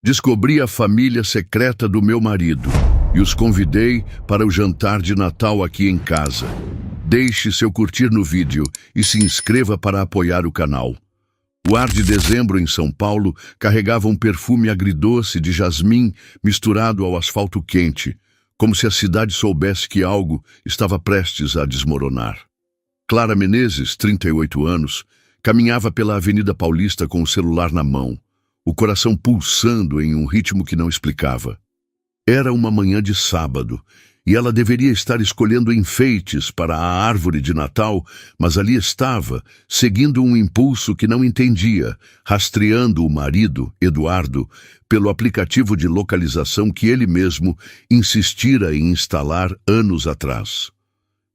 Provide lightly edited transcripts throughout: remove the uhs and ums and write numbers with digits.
Descobri a família secreta do meu marido e os convidei para o jantar de Natal aqui em casa. Deixe seu curtir no vídeo e se inscreva para apoiar o canal. O ar de dezembro em São Paulo carregava um perfume agridoce de jasmim misturado ao asfalto quente, como se a cidade soubesse que algo estava prestes a desmoronar. Clara Menezes, 38 anos, caminhava pela Avenida Paulista com o celular na mão, o coração pulsando em um ritmo que não explicava. Era uma manhã de sábado, e ela deveria estar escolhendo enfeites para a árvore de Natal, mas ali estava, seguindo um impulso que não entendia, rastreando o marido, Eduardo, pelo aplicativo de localização que ele mesmo insistira em instalar anos atrás.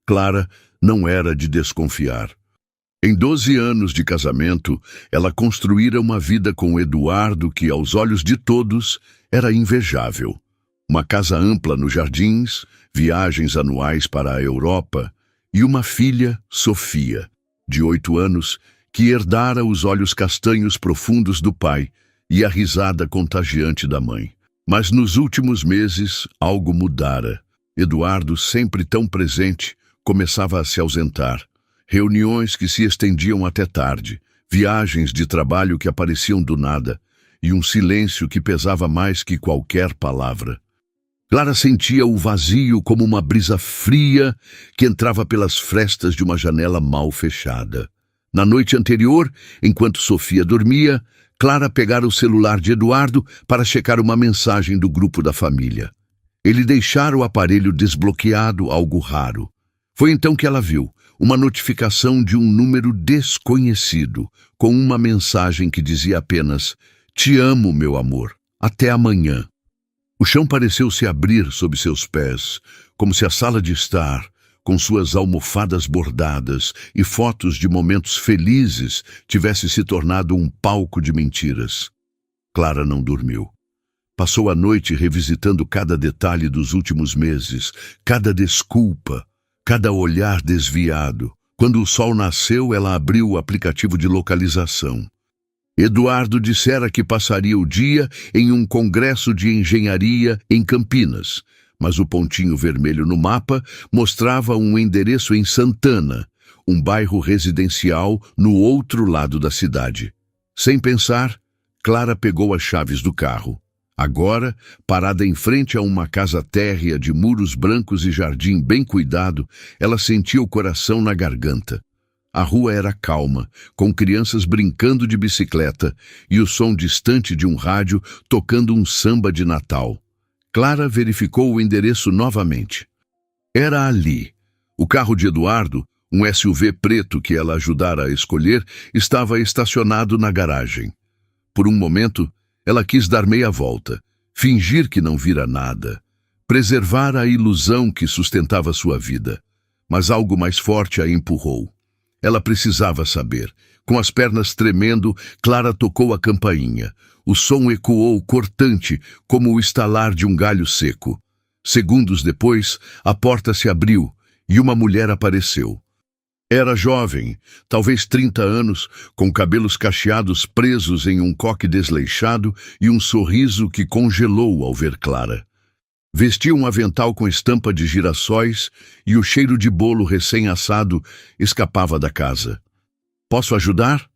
Clara não era de desconfiar. Em 12 anos de casamento, ela construíra uma vida com Eduardo que, aos olhos de todos, era invejável. Uma casa ampla nos jardins, viagens anuais para a Europa e uma filha, Sofia, de 8 anos, que herdara os olhos castanhos profundos do pai e a risada contagiante da mãe. Mas nos últimos meses, algo mudara. Eduardo, sempre tão presente, começava a se ausentar. Reuniões que se estendiam até tarde, viagens de trabalho que apareciam do nada e um silêncio que pesava mais que qualquer palavra. Clara sentia o vazio como uma brisa fria que entrava pelas frestas de uma janela mal fechada. Na noite anterior, enquanto Sofia dormia, Clara pegara o celular de Eduardo para checar uma mensagem do grupo da família. Ele deixara o aparelho desbloqueado, algo raro. Foi então que ela viu uma notificação de um número desconhecido, com uma mensagem que dizia apenas: "Te amo, meu amor. Até amanhã." O chão pareceu se abrir sob seus pés, como se a sala de estar, com suas almofadas bordadas e fotos de momentos felizes, tivesse se tornado um palco de mentiras. Clara não dormiu. Passou a noite revisitando cada detalhe dos últimos meses, cada desculpa, cada olhar desviado. Quando o sol nasceu, ela abriu o aplicativo de localização. Eduardo dissera que passaria o dia em um congresso de engenharia em Campinas, mas o pontinho vermelho no mapa mostrava um endereço em Santana, um bairro residencial no outro lado da cidade. Sem pensar, Clara pegou as chaves do carro. Agora, parada em frente a uma casa térrea de muros brancos e jardim bem cuidado, ela sentia o coração na garganta. A rua era calma, com crianças brincando de bicicleta e o som distante de um rádio tocando um samba de Natal. Clara verificou o endereço novamente. Era ali. O carro de Eduardo, um SUV preto que ela ajudara a escolher, estava estacionado na garagem. Por um momento, ela quis dar meia volta, fingir que não vira nada, preservar a ilusão que sustentava sua vida. Mas algo mais forte a empurrou. Ela precisava saber. Com as pernas tremendo, Clara tocou a campainha. O som ecoou cortante, como o estalar de um galho seco. Segundos depois, a porta se abriu e uma mulher apareceu. Era jovem, talvez 30 anos, com cabelos cacheados presos em um coque desleixado e um sorriso que congelou ao ver Clara. Vestia um avental com estampa de girassóis e o cheiro de bolo recém-assado escapava da casa. "Posso ajudar?"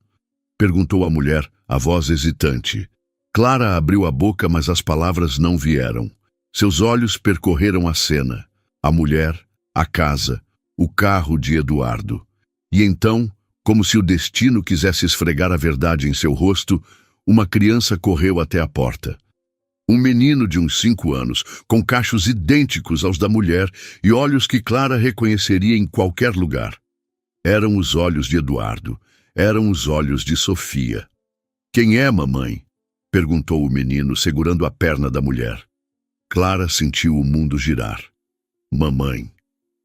perguntou a mulher, a voz hesitante. Clara abriu a boca, mas as palavras não vieram. Seus olhos percorreram a cena, a mulher, a casa, o carro de Eduardo. E então, como se o destino quisesse esfregar a verdade em seu rosto, uma criança correu até a porta. Um menino de uns 5 anos, com cachos idênticos aos da mulher e olhos que Clara reconheceria em qualquer lugar. Eram os olhos de Eduardo, eram os olhos de Sofia. "Quem é, mamãe?" perguntou o menino, segurando a perna da mulher. Clara sentiu o mundo girar. Mamãe.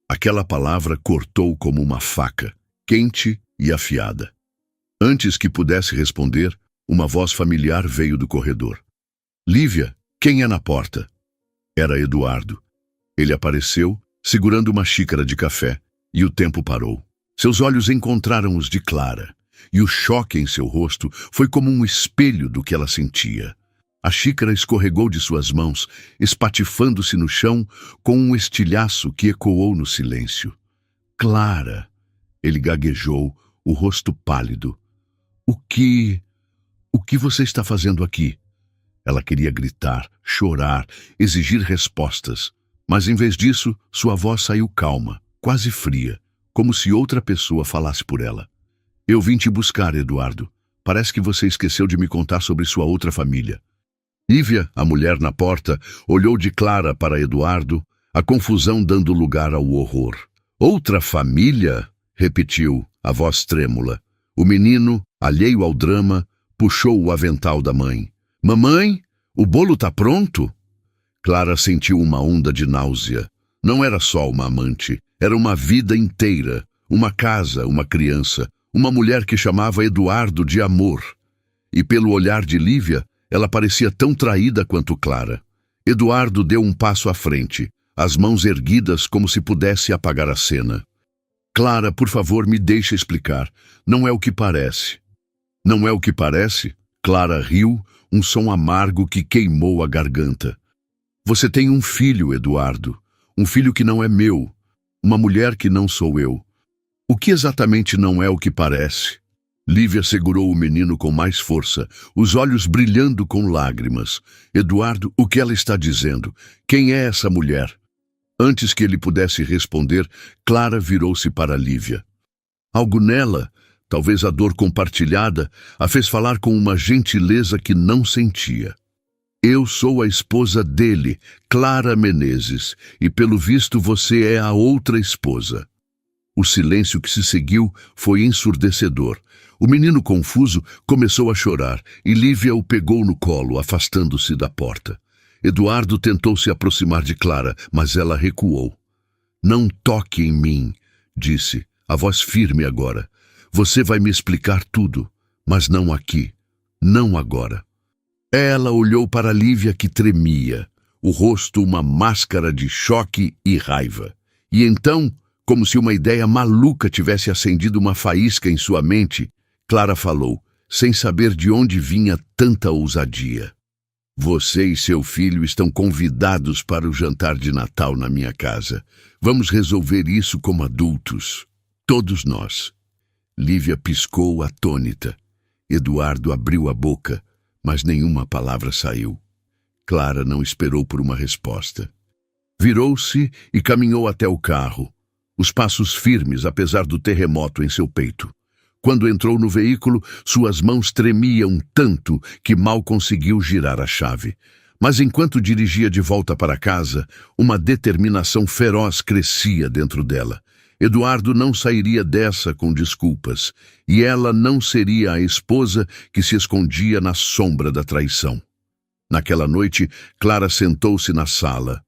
Aquela palavra cortou como uma faca, quente e afiada. Antes que pudesse responder, uma voz familiar veio do corredor. "Lívia, quem é na porta?" Era Eduardo. Ele apareceu, segurando uma xícara de café, e o tempo parou. Seus olhos encontraram os de Clara, e o choque em seu rosto foi como um espelho do que ela sentia. A xícara escorregou de suas mãos, espatifando-se no chão com um estilhaço que ecoou no silêncio. Clara! Ele gaguejou, o rosto pálido. O que você está fazendo aqui? Ela queria gritar, chorar, exigir respostas. Mas em vez disso, sua voz saiu calma, quase fria, como se outra pessoa falasse por ela. Eu vim te buscar, Eduardo. Parece que você esqueceu de me contar sobre sua outra família. Lívia, a mulher na porta, olhou de Clara para Eduardo, a confusão dando lugar ao horror. Outra família? Repetiu, a voz trêmula. O menino, alheio ao drama, puxou o avental da mãe. Mamãe, o bolo tá pronto? Clara sentiu uma onda de náusea. Não era só uma amante, era uma vida inteira, uma casa, uma criança, uma mulher que chamava Eduardo de amor. E pelo olhar de Lívia, ela parecia tão traída quanto Clara. Eduardo deu um passo à frente, as mãos erguidas como se pudesse apagar a cena. Clara, por favor, me deixe explicar. Não é o que parece. Não é o que parece? Clara riu, um som amargo que queimou a garganta. Você tem um filho, Eduardo. Um filho que não é meu. Uma mulher que não sou eu. O que exatamente não é o que parece? Lívia segurou o menino com mais força, os olhos brilhando com lágrimas. Eduardo, o que ela está dizendo? Quem é essa mulher? Antes que ele pudesse responder, Clara virou-se para Lívia. Algo nela, talvez a dor compartilhada, a fez falar com uma gentileza que não sentia. Eu sou a esposa dele, Clara Menezes, e pelo visto você é a outra esposa. O silêncio que se seguiu foi ensurdecedor. O menino confuso começou a chorar e Lívia o pegou no colo, afastando-se da porta. Eduardo tentou se aproximar de Clara, mas ela recuou. Não toque em mim, disse, a voz firme agora. Você vai me explicar tudo, mas não aqui, não agora. Ela olhou para Lívia que tremia, o rosto uma máscara de choque e raiva. E então, como se uma ideia maluca tivesse acendido uma faísca em sua mente, Clara falou, sem saber de onde vinha tanta ousadia. Você e seu filho estão convidados para o jantar de Natal na minha casa. Vamos resolver isso como adultos. Todos nós. Lívia piscou atônita. Eduardo abriu a boca, mas nenhuma palavra saiu. Clara não esperou por uma resposta. Virou-se e caminhou até o carro, os passos firmes apesar do terremoto em seu peito. Quando entrou no veículo, suas mãos tremiam tanto que mal conseguiu girar a chave. Mas enquanto dirigia de volta para casa, uma determinação feroz crescia dentro dela. Eduardo não sairia dessa com desculpas, e ela não seria a esposa que se escondia na sombra da traição. Naquela noite, Clara sentou-se na sala,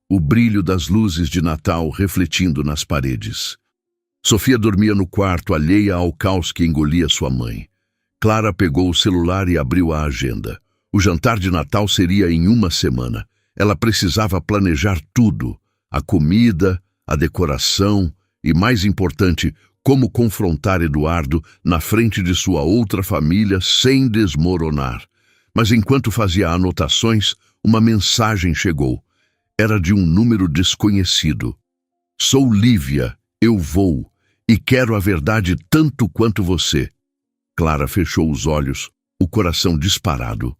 o brilho das luzes de Natal refletindo nas paredes. Sofia dormia no quarto, alheia ao caos que engolia sua mãe. Clara pegou o celular e abriu a agenda. O jantar de Natal seria em uma semana. Ela precisava planejar tudo: a comida, a decoração e, mais importante, como confrontar Eduardo na frente de sua outra família sem desmoronar. Mas enquanto fazia anotações, uma mensagem chegou. Era de um número desconhecido. Sou Lívia, eu vou. E quero a verdade tanto quanto você. Clara fechou os olhos, o coração disparado.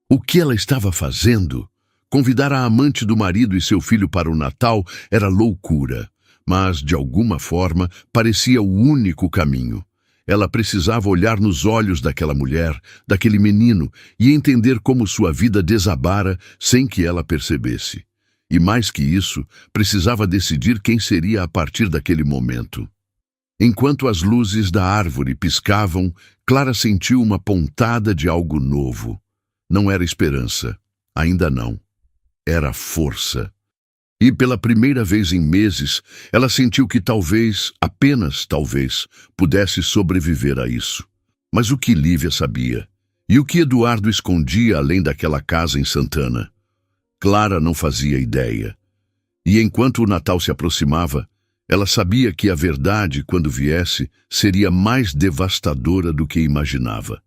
O que ela estava fazendo? Convidar a amante do marido e seu filho para o Natal era loucura, mas, de alguma forma, parecia o único caminho. Ela precisava olhar nos olhos daquela mulher, daquele menino, e entender como sua vida desabara sem que ela percebesse. E mais que isso, precisava decidir quem seria a partir daquele momento. Enquanto as luzes da árvore piscavam, Clara sentiu uma pontada de algo novo. Não era esperança, ainda não. Era força. E pela primeira vez em meses, ela sentiu que talvez, apenas talvez, pudesse sobreviver a isso. Mas o que Lívia sabia? E o que Eduardo escondia além daquela casa em Santana? Clara não fazia ideia. E enquanto o Natal se aproximava, ela sabia que a verdade, quando viesse, seria mais devastadora do que imaginava.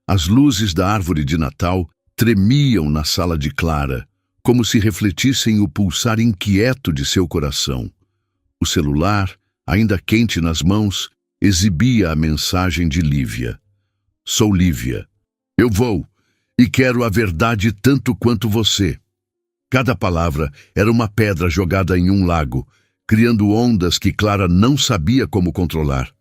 As luzes da árvore de Natal tremiam na sala de Clara, como se refletissem o pulsar inquieto de seu coração. O celular, ainda quente nas mãos, exibia a mensagem de Lívia. Sou Lívia. Eu vou, e quero a verdade tanto quanto você. Cada palavra era uma pedra jogada em um lago, criando ondas que Clara não sabia como controlar.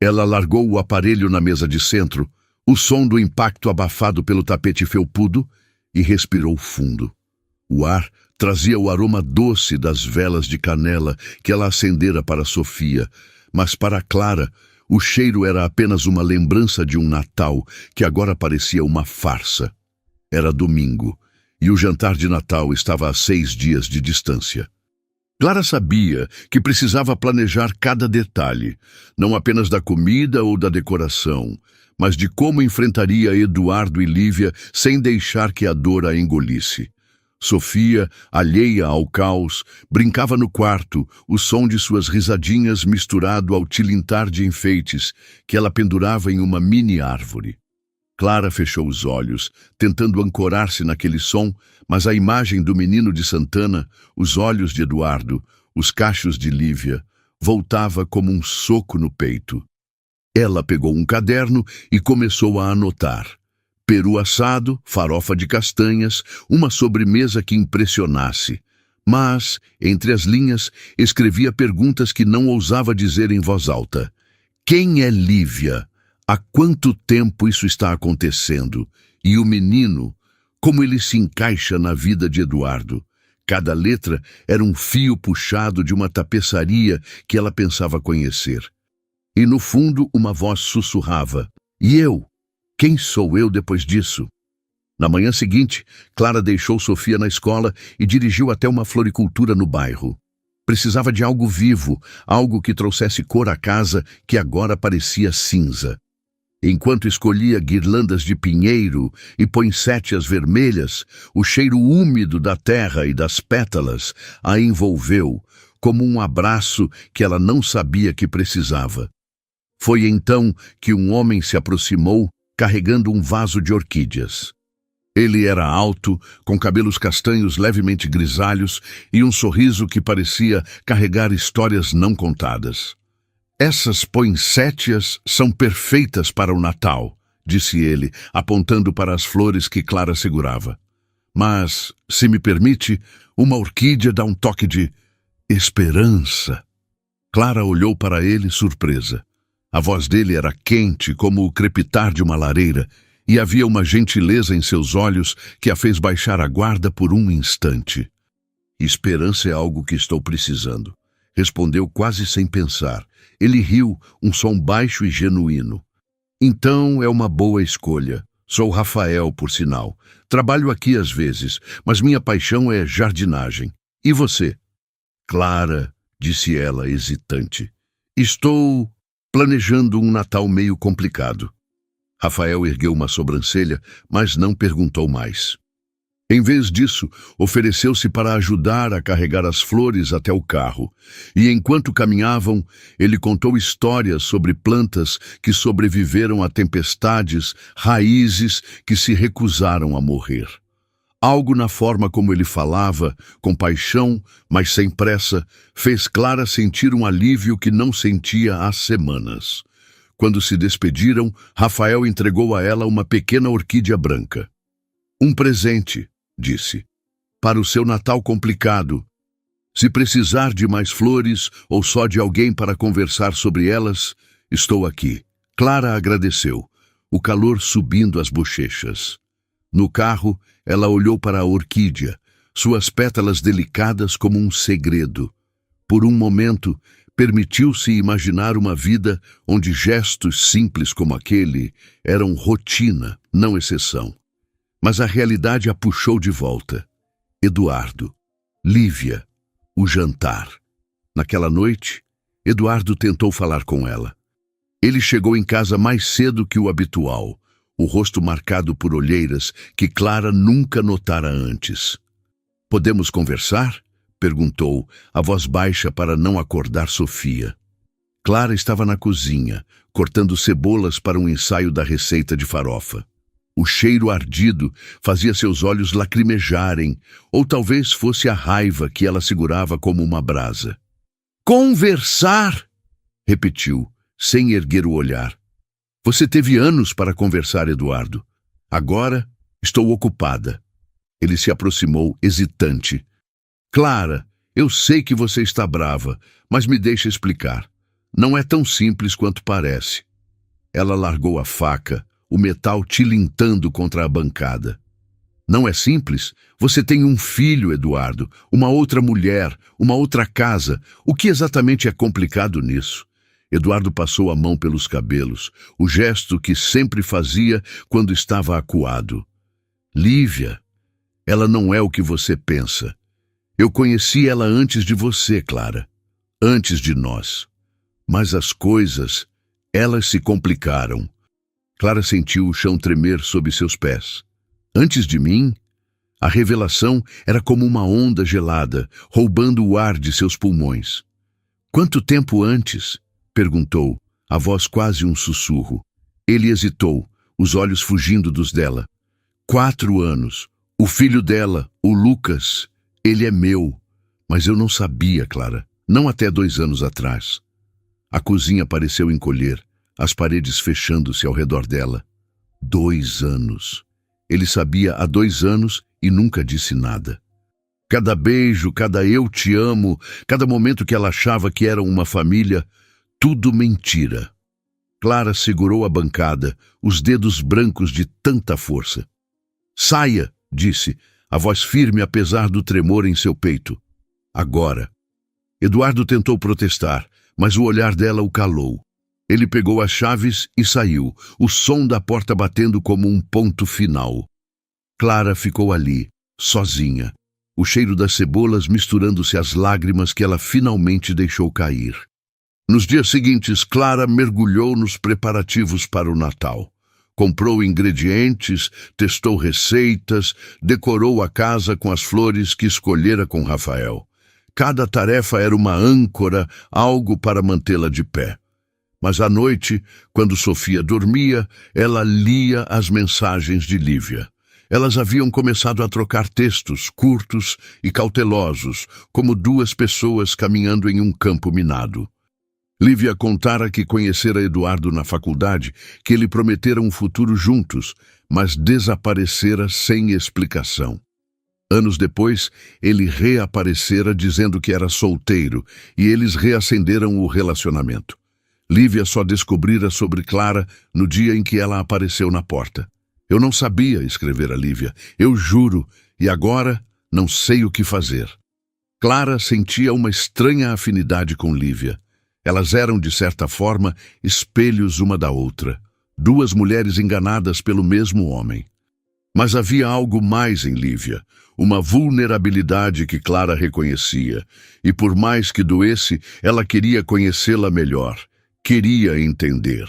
Ela largou o aparelho na mesa de centro, o som do impacto abafado pelo tapete felpudo, e respirou fundo. O ar trazia o aroma doce das velas de canela que ela acendera para Sofia, mas para Clara, o cheiro era apenas uma lembrança de um Natal que agora parecia uma farsa. Era domingo, e o jantar de Natal estava a 6 dias de distância. Clara sabia que precisava planejar cada detalhe, não apenas da comida ou da decoração, mas de como enfrentaria Eduardo e Lívia sem deixar que a dor a engolisse. Sofia, alheia ao caos, brincava no quarto, o som de suas risadinhas misturado ao tilintar de enfeites que ela pendurava em uma mini-árvore. Clara fechou os olhos, tentando ancorar-se naquele som, mas a imagem do menino de Santana, os olhos de Eduardo, os cachos de Lívia, voltava como um soco no peito. Ela pegou um caderno e começou a anotar. Peru assado, farofa de castanhas, uma sobremesa que impressionasse. Mas, entre as linhas, escrevia perguntas que não ousava dizer em voz alta. Quem é Lívia? Há quanto tempo isso está acontecendo? E o menino, como ele se encaixa na vida de Eduardo? Cada letra era um fio puxado de uma tapeçaria que ela pensava conhecer. E no fundo uma voz sussurrava. E eu? Quem sou eu depois disso? Na manhã seguinte, Clara deixou Sofia na escola e dirigiu até uma floricultura no bairro. Precisava de algo vivo, algo que trouxesse cor à casa que agora parecia cinza. Enquanto escolhia guirlandas de pinheiro e poinsétias vermelhas, o cheiro úmido da terra e das pétalas a envolveu, como um abraço que ela não sabia que precisava. Foi então que um homem se aproximou, carregando um vaso de orquídeas. Ele era alto, com cabelos castanhos levemente grisalhos e um sorriso que parecia carregar histórias não contadas. Essas poinsétias são perfeitas para o Natal, disse ele, apontando para as flores que Clara segurava. Mas, se me permite, uma orquídea dá um toque de esperança. Clara olhou para ele surpresa. A voz dele era quente como o crepitar de uma lareira, e havia uma gentileza em seus olhos que a fez baixar a guarda por um instante. Esperança é algo que estou precisando, respondeu quase sem pensar. Ele riu, um som baixo e genuíno. Então é uma boa escolha. Sou Rafael, por sinal. Trabalho aqui às vezes, mas minha paixão é jardinagem. E você? Clara, disse ela, hesitante. Estou planejando um Natal meio complicado. Rafael ergueu uma sobrancelha, mas não perguntou mais. Em vez disso, ofereceu-se para ajudar a carregar as flores até o carro. E enquanto caminhavam, ele contou histórias sobre plantas que sobreviveram a tempestades, raízes que se recusaram a morrer. Algo na forma como ele falava, com paixão, mas sem pressa, fez Clara sentir um alívio que não sentia há semanas. Quando se despediram, Rafael entregou a ela uma pequena orquídea branca. Um presente, disse, para o seu Natal complicado. Se precisar de mais flores ou só de alguém para conversar sobre elas, estou aqui. Clara agradeceu, o calor subindo as bochechas. No carro, ela olhou para a orquídea, suas pétalas delicadas como um segredo. Por um momento, permitiu-se imaginar uma vida onde gestos simples como aquele eram rotina, não exceção. Mas a realidade a puxou de volta. Eduardo, Lívia, o jantar. Naquela noite, Eduardo tentou falar com ela. Ele chegou em casa mais cedo que o habitual, o rosto marcado por olheiras que Clara nunca notara antes. Podemos conversar? Perguntou, a voz baixa para não acordar Sofia. Clara estava na cozinha, cortando cebolas para um ensaio da receita de farofa. O cheiro ardido fazia seus olhos lacrimejarem, ou talvez fosse a raiva que ela segurava como uma brasa. Conversar! Repetiu, sem erguer o olhar. Você teve anos para conversar, Eduardo. Agora estou ocupada. Ele se aproximou, hesitante. Clara, eu sei que você está brava, mas me deixa explicar. Não é tão simples quanto parece. Ela largou a faca, o metal tilintando contra a bancada. Não é simples? Você tem um filho, Eduardo, uma outra mulher, uma outra casa. O que exatamente é complicado nisso? Eduardo passou a mão pelos cabelos, o gesto que sempre fazia quando estava acuado. Lívia, ela não é o que você pensa. Eu conheci ela antes de você, Clara. Antes de nós. Mas as coisas, elas se complicaram. Clara sentiu o chão tremer sob seus pés. Antes de mim, a revelação era como uma onda gelada, roubando o ar de seus pulmões. Quanto tempo antes? Perguntou, a voz quase um sussurro. Ele hesitou, os olhos fugindo dos dela. 4 anos. O filho dela, o Lucas, ele é meu. Mas eu não sabia, Clara. Não até 2 anos atrás. A cozinha pareceu encolher, as paredes fechando-se ao redor dela. 2 anos. Ele sabia há 2 anos e nunca disse nada. Cada beijo, cada eu te amo, cada momento que ela achava que eram uma família, tudo mentira. Clara segurou a bancada, os dedos brancos de tanta força. Saia, disse, a voz firme apesar do tremor em seu peito. Agora. Eduardo tentou protestar, mas o olhar dela o calou. Ele pegou as chaves e saiu, o som da porta batendo como um ponto final. Clara ficou ali, sozinha, o cheiro das cebolas misturando-se às lágrimas que ela finalmente deixou cair. Nos dias seguintes, Clara mergulhou nos preparativos para o Natal. Comprou ingredientes, testou receitas, decorou a casa com as flores que escolhera com Rafael. Cada tarefa era uma âncora, algo para mantê-la de pé. Mas à noite, quando Sofia dormia, ela lia as mensagens de Lívia. Elas haviam começado a trocar textos curtos e cautelosos, como 2 pessoas caminhando em um campo minado. Lívia contara que conhecera Eduardo na faculdade, que ele prometera um futuro juntos, mas desaparecera sem explicação. Anos depois, ele reaparecera dizendo que era solteiro e eles reacenderam o relacionamento. Lívia só descobrira sobre Clara no dia em que ela apareceu na porta. Eu não sabia, escrevera Lívia, eu juro, e agora não sei o que fazer. Clara sentia uma estranha afinidade com Lívia. Elas eram, de certa forma, espelhos uma da outra. 2 mulheres enganadas pelo mesmo homem. Mas havia algo mais em Lívia, uma vulnerabilidade que Clara reconhecia, e por mais que doesse, ela queria conhecê-la melhor, queria entender.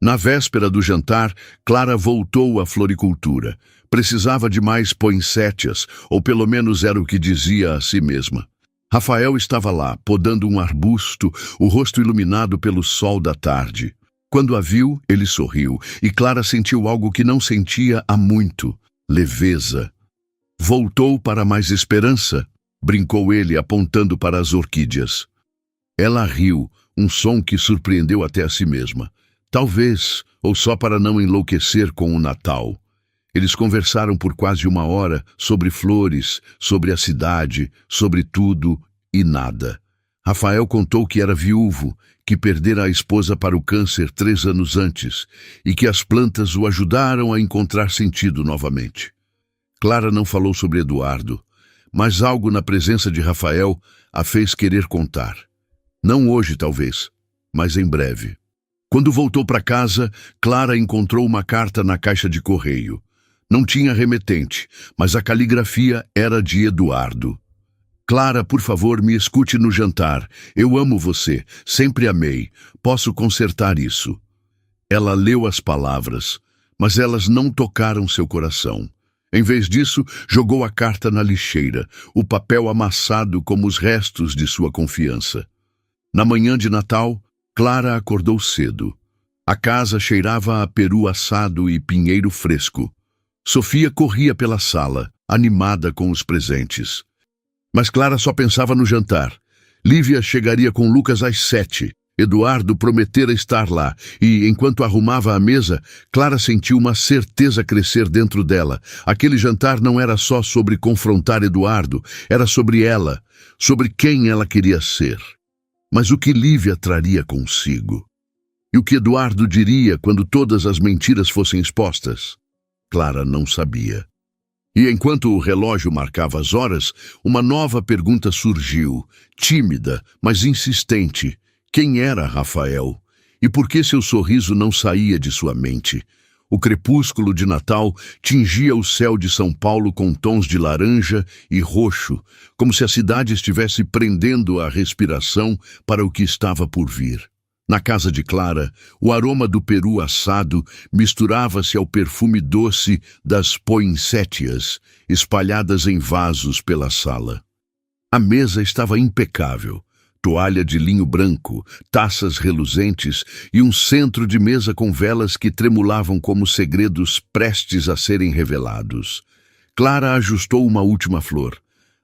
Na véspera do jantar, Clara voltou à floricultura. Precisava de mais poinsettias, ou pelo menos era o que dizia a si mesma. Rafael estava lá, podando um arbusto, o rosto iluminado pelo sol da tarde. Quando a viu, ele sorriu, e Clara sentiu algo que não sentia há muito, leveza. Voltou para mais esperança, brincou ele, apontando para as orquídeas. Ela riu, um som que surpreendeu até a si mesma. Talvez, ou só para não enlouquecer com o Natal. Eles conversaram por quase 1 hora sobre flores, sobre a cidade, sobre tudo e nada. Rafael contou que era viúvo, que perdera a esposa para o câncer 3 anos antes e que as plantas o ajudaram a encontrar sentido novamente. Clara não falou sobre Eduardo, mas algo na presença de Rafael a fez querer contar. Não hoje, talvez, mas em breve. Quando voltou para casa, Clara encontrou uma carta na caixa de correio. Não tinha remetente, mas a caligrafia era de Eduardo. Clara, por favor, me escute no jantar. Eu amo você, sempre amei. Posso consertar isso. Ela leu as palavras, mas elas não tocaram seu coração. Em vez disso, jogou a carta na lixeira, o papel amassado como os restos de sua confiança. Na manhã de Natal, Clara acordou cedo. A casa cheirava a peru assado e pinheiro fresco. Sofia corria pela sala, animada com os presentes. Mas Clara só pensava no jantar. Lívia chegaria com Lucas às 7. Eduardo prometera estar lá, e, enquanto arrumava a mesa, Clara sentiu uma certeza crescer dentro dela. Aquele jantar não era só sobre confrontar Eduardo, era sobre ela, sobre quem ela queria ser. Mas o que Lívia traria consigo? E o que Eduardo diria quando todas as mentiras fossem expostas? Clara não sabia. E enquanto o relógio marcava as horas, uma nova pergunta surgiu, tímida, mas insistente. Quem era Rafael? E por que seu sorriso não saía de sua mente? O crepúsculo de Natal tingia o céu de São Paulo com tons de laranja e roxo, como se a cidade estivesse prendendo a respiração para o que estava por vir. Na casa de Clara, o aroma do peru assado misturava-se ao perfume doce das poinsettias, espalhadas em vasos pela sala. A mesa estava impecável. Toalha de linho branco, taças reluzentes e um centro de mesa com velas que tremulavam como segredos prestes a serem revelados. Clara ajustou uma última flor,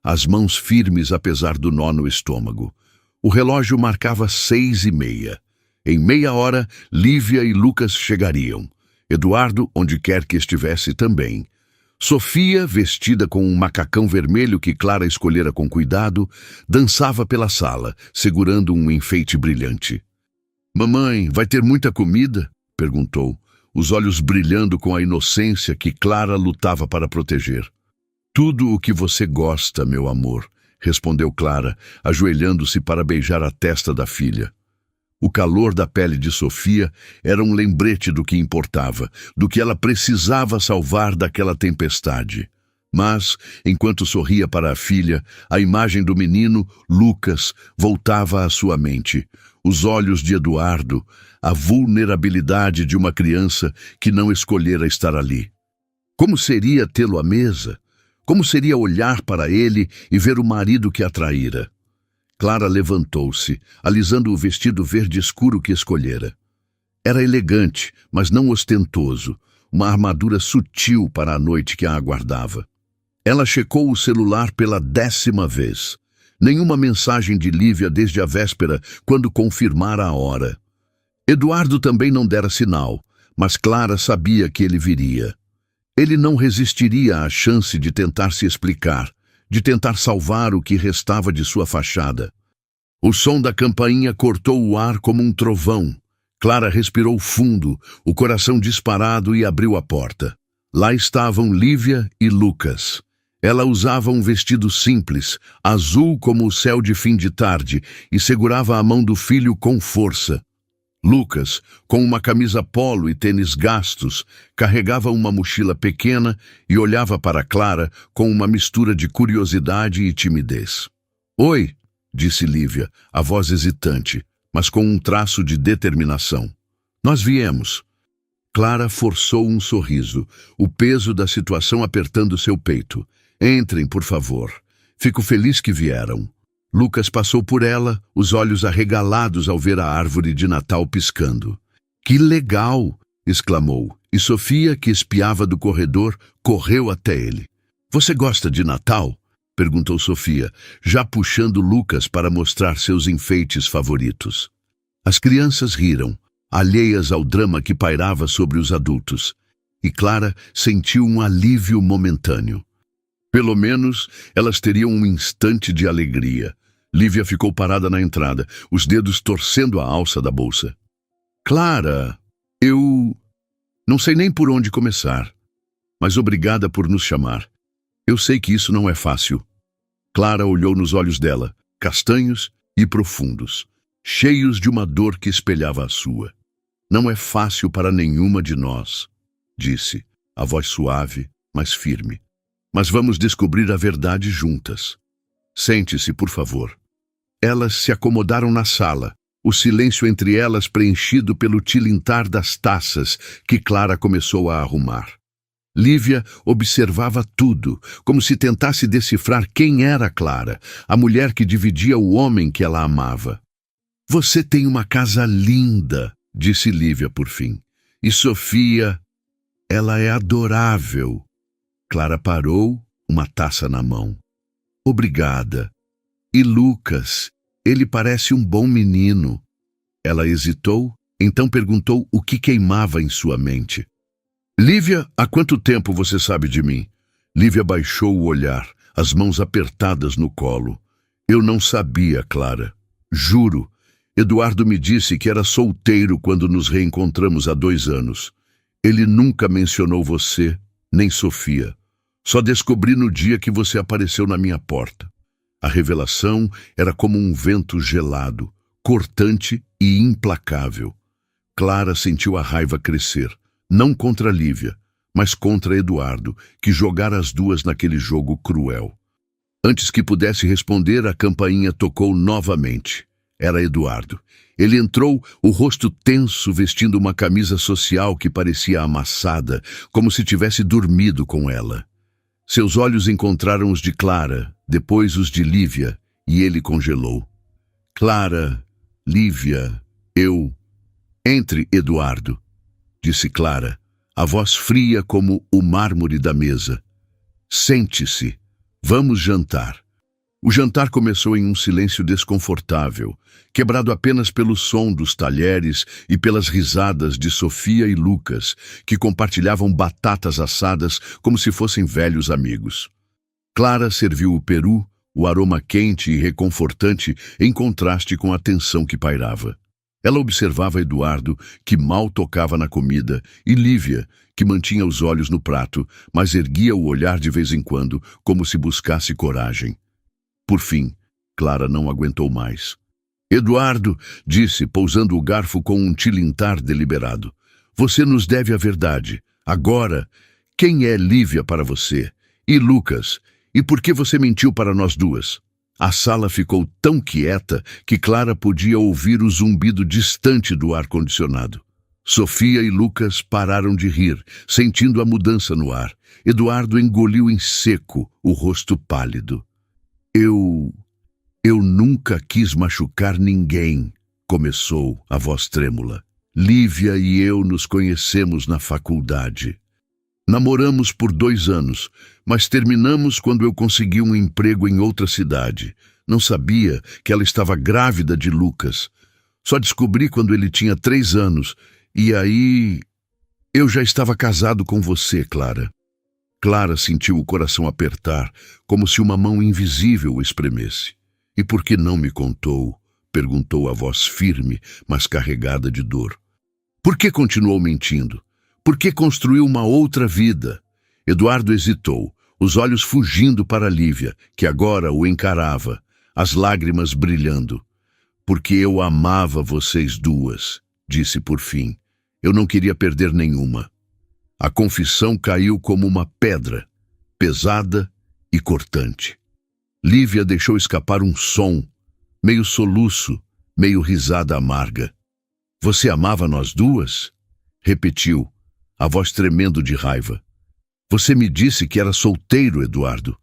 as mãos firmes apesar do nó no estômago. O relógio marcava 6:30. Em meia hora, Lívia e Lucas chegariam. Eduardo, onde quer que estivesse, também. Sofia, vestida com um macacão vermelho que Clara escolhera com cuidado, dançava pela sala, segurando um enfeite brilhante. "Mamãe, vai ter muita comida?" perguntou, os olhos brilhando com a inocência que Clara lutava para proteger. "Tudo o que você gosta, meu amor", respondeu Clara, ajoelhando-se para beijar a testa da filha. O calor da pele de Sofia era um lembrete do que importava, do que ela precisava salvar daquela tempestade. Mas, enquanto sorria para a filha, a imagem do menino, Lucas, voltava à sua mente. Os olhos de Eduardo, a vulnerabilidade de uma criança que não escolhera estar ali. Como seria tê-lo à mesa? Como seria olhar para ele e ver o marido que a traíra? Clara levantou-se, alisando o vestido verde escuro que escolhera. Era elegante, mas não ostentoso, uma armadura sutil para a noite que a aguardava. Ela checou o celular pela 10ª vez. Nenhuma mensagem de Lívia desde a véspera, quando confirmara a hora. Eduardo também não dera sinal, mas Clara sabia que ele viria. Ele não resistiria à chance de tentar se explicar, de tentar salvar o que restava de sua fachada. O som da campainha cortou o ar como um trovão. Clara respirou fundo, o coração disparado, e abriu a porta. Lá estavam Lívia e Lucas. Ela usava um vestido simples, azul como o céu de fim de tarde, e segurava a mão do filho com força. Lucas, com uma camisa polo e tênis gastos, carregava uma mochila pequena e olhava para Clara com uma mistura de curiosidade e timidez. "Oi", disse Lívia, a voz hesitante, mas com um traço de determinação. "Nós viemos." Clara forçou um sorriso, o peso da situação apertando seu peito. "Entrem, por favor. Fico feliz que vieram." Lucas passou por ela, os olhos arregalados ao ver a árvore de Natal piscando. "Que legal!" exclamou, e Sofia, que espiava do corredor, correu até ele. "Você gosta de Natal?" perguntou Sofia, já puxando Lucas para mostrar seus enfeites favoritos. As crianças riram, alheias ao drama que pairava sobre os adultos, e Clara sentiu um alívio momentâneo. Pelo menos elas teriam um instante de alegria. Lívia ficou parada na entrada, os dedos torcendo a alça da bolsa. "Clara, eu não sei nem por onde começar, mas obrigada por nos chamar. Eu sei que isso não é fácil." Clara olhou nos olhos dela, castanhos e profundos, cheios de uma dor que espelhava a sua. "Não é fácil para nenhuma de nós", disse, a voz suave, mas firme. "Mas vamos descobrir a verdade juntas. Sente-se, por favor." Elas se acomodaram na sala, o silêncio entre elas preenchido pelo tilintar das taças que Clara começou a arrumar. Lívia observava tudo, como se tentasse decifrar quem era Clara, a mulher que dividia o homem que ela amava. "Você tem uma casa linda", disse Lívia por fim. E Sofia, ela é adorável. Clara parou, uma taça na mão. Obrigada. E Lucas, ele parece um bom menino. Ela hesitou, então perguntou o que queimava em sua mente. Lívia, há quanto tempo você sabe de mim? Lívia baixou o olhar, as mãos apertadas no colo. Eu não sabia, Clara. Juro. Eduardo me disse que era solteiro quando nos reencontramos há 2 anos. Ele nunca mencionou você, nem Sofia. Só descobri no dia que você apareceu na minha porta. A revelação era como um vento gelado, cortante e implacável. Clara sentiu a raiva crescer, não contra Lívia, mas contra Eduardo, que jogara as duas naquele jogo cruel. Antes que pudesse responder, a campainha tocou novamente. Era Eduardo. Ele entrou, o rosto tenso, vestindo uma camisa social que parecia amassada, como se tivesse dormido com ela. Seus olhos encontraram os de Clara, depois os de Lívia, e ele congelou. Clara, Lívia, eu... Entre, Eduardo, disse Clara, a voz fria como o mármore da mesa. Sente-se. Vamos jantar. O jantar começou em um silêncio desconfortável, quebrado apenas pelo som dos talheres e pelas risadas de Sofia e Lucas, que compartilhavam batatas assadas como se fossem velhos amigos. Clara serviu o peru, o aroma quente e reconfortante em contraste com a tensão que pairava. Ela observava Eduardo, que mal tocava na comida, e Lívia, que mantinha os olhos no prato, mas erguia o olhar de vez em quando, como se buscasse coragem. Por fim, Clara não aguentou mais. Eduardo, disse, pousando o garfo com um tilintar deliberado, você nos deve a verdade. Agora, quem é Lívia para você? E Lucas? E por que você mentiu para nós duas? A sala ficou tão quieta que Clara podia ouvir o zumbido distante do ar-condicionado. Sofia e Lucas pararam de rir, sentindo a mudança no ar. Eduardo engoliu em seco, o rosto pálido. Eu nunca quis machucar ninguém, começou a voz trêmula. Lívia e eu nos conhecemos na faculdade. Namoramos por 2 anos, mas terminamos quando eu consegui um emprego em outra cidade. Não sabia que ela estava grávida de Lucas. Só descobri quando ele tinha 3 anos. E aí... Eu já estava casado com você, Clara. Clara sentiu o coração apertar, como se uma mão invisível o espremesse. E por que não me contou? Perguntou a voz firme, mas carregada de dor. Por que continuou mentindo? Por que construiu uma outra vida? Eduardo hesitou, os olhos fugindo para Lívia, que agora o encarava, as lágrimas brilhando. Porque eu amava vocês duas, disse por fim. Eu não queria perder nenhuma. A confissão caiu como uma pedra, pesada e cortante. Lívia deixou escapar um som, meio soluço, meio risada amarga. Você amava nós duas? Repetiu, a voz tremendo de raiva. Você me disse que era solteiro, Eduardo.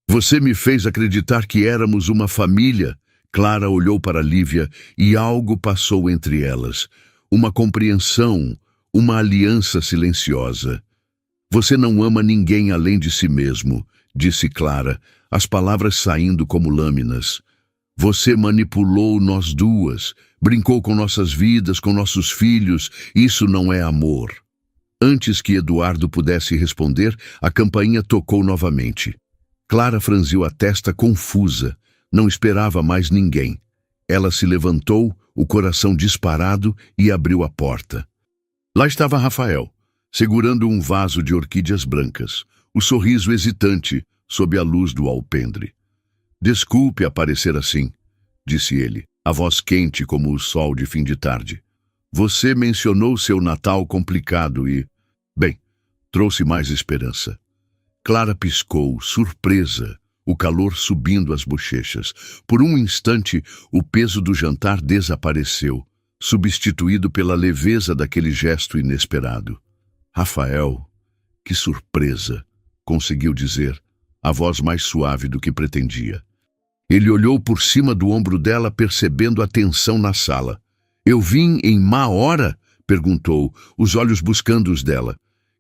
Você me fez acreditar que éramos uma família. Clara olhou para Lívia e algo passou entre elas. Uma compreensão, uma aliança silenciosa. Você não ama ninguém além de si mesmo, disse Clara, as palavras saindo como lâminas. Você manipulou nós duas, brincou com nossas vidas, com nossos filhos. Isso não é amor. Antes que Eduardo pudesse responder, a campainha tocou novamente. Clara franziu a testa confusa. Não esperava mais ninguém. Ela se levantou, o coração disparado, e abriu a porta. Lá estava Rafael, segurando um vaso de orquídeas brancas, o sorriso hesitante sob a luz do alpendre. Desculpe aparecer assim, disse ele, a voz quente como o sol de fim de tarde. Você mencionou seu Natal complicado e... Bem, trouxe mais esperança. Clara piscou, surpresa, o calor subindo as bochechas. Por um instante, o peso do jantar desapareceu, substituído pela leveza daquele gesto inesperado. Rafael, que surpresa, conseguiu dizer, a voz mais suave do que pretendia. Ele olhou por cima do ombro dela, percebendo a tensão na sala. Eu vim em má hora? Perguntou, os olhos buscando os dela.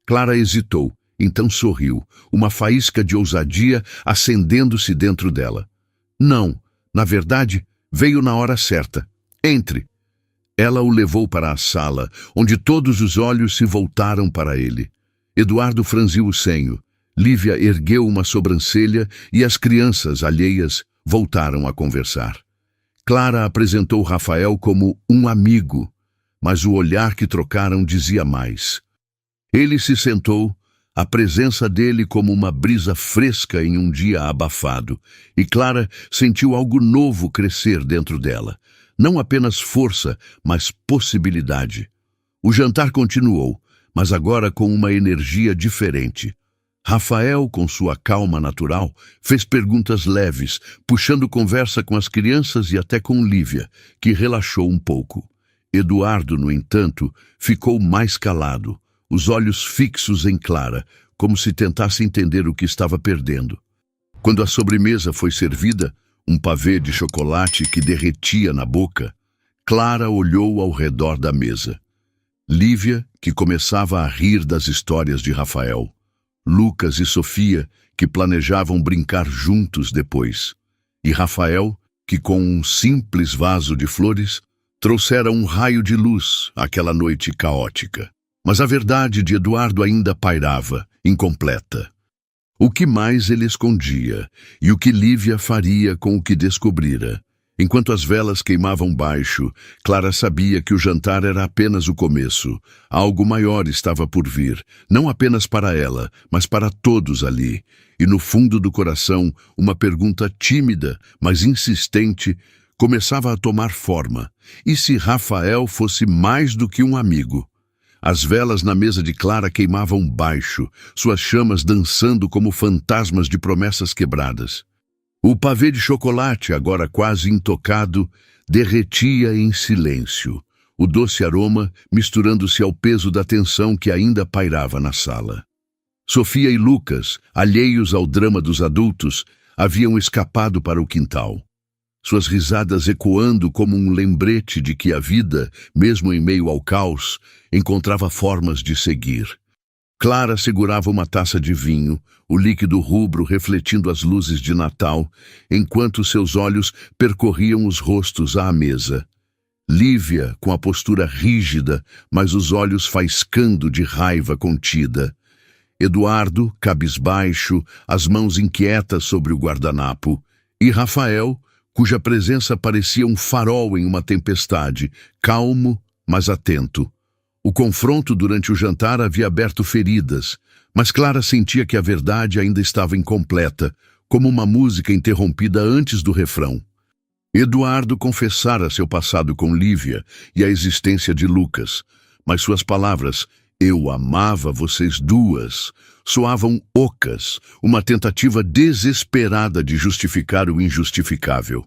Clara hesitou, então sorriu, uma faísca de ousadia acendendo-se dentro dela. Não, na verdade, veio na hora certa. Entre. Ela o levou para a sala, onde todos os olhos se voltaram para ele. Eduardo franziu o senho. Lívia ergueu uma sobrancelha e as crianças, alheias, voltaram a conversar. Clara apresentou Rafael como um amigo, mas o olhar que trocaram dizia mais. Ele se sentou, a presença dele como uma brisa fresca em um dia abafado, e Clara sentiu algo novo crescer dentro dela. Não apenas força, mas possibilidade. O jantar continuou, mas agora com uma energia diferente. Rafael, com sua calma natural, fez perguntas leves, puxando conversa com as crianças e até com Lívia, que relaxou um pouco. Eduardo, no entanto, ficou mais calado, os olhos fixos em Clara, como se tentasse entender o que estava perdendo. Quando a sobremesa foi servida, um pavê de chocolate que derretia na boca, Clara olhou ao redor da mesa. Lívia, que começava a rir das histórias de Rafael. Lucas e Sofia, que planejavam brincar juntos depois. E Rafael, que com um simples vaso de flores, trouxera um raio de luz àquela noite caótica. Mas a verdade de Eduardo ainda pairava, incompleta. O que mais ele escondia, e o que Lívia faria com o que descobrira? Enquanto as velas queimavam baixo, Clara sabia que o jantar era apenas o começo. Algo maior estava por vir, não apenas para ela, mas para todos ali. E no fundo do coração, uma pergunta tímida, mas insistente, começava a tomar forma. E se Rafael fosse mais do que um amigo? As velas na mesa de Clara queimavam baixo, suas chamas dançando como fantasmas de promessas quebradas. O pavê de chocolate, agora quase intocado, derretia em silêncio, o doce aroma misturando-se ao peso da tensão que ainda pairava na sala. Sofia e Lucas, alheios ao drama dos adultos, haviam escapado para o quintal. Suas risadas ecoando como um lembrete de que a vida, mesmo em meio ao caos, encontrava formas de seguir. Clara segurava uma taça de vinho, o líquido rubro refletindo as luzes de Natal, enquanto seus olhos percorriam os rostos à mesa. Lívia, com a postura rígida, mas os olhos faiscando de raiva contida. Eduardo, cabisbaixo, as mãos inquietas sobre o guardanapo. E Rafael, cuja presença parecia um farol em uma tempestade, calmo, mas atento. O confronto durante o jantar havia aberto feridas, mas Clara sentia que a verdade ainda estava incompleta, como uma música interrompida antes do refrão. Eduardo confessara seu passado com Lívia e a existência de Lucas, mas suas palavras, "eu amava vocês duas", soavam ocas, uma tentativa desesperada de justificar o injustificável.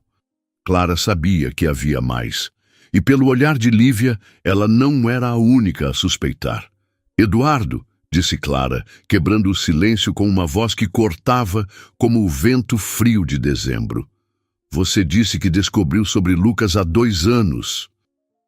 Clara sabia que havia mais. E pelo olhar de Lívia, ela não era a única a suspeitar. "Eduardo", disse Clara, quebrando o silêncio com uma voz que cortava como o vento frio de dezembro. "Você disse que descobriu sobre Lucas há 2 anos.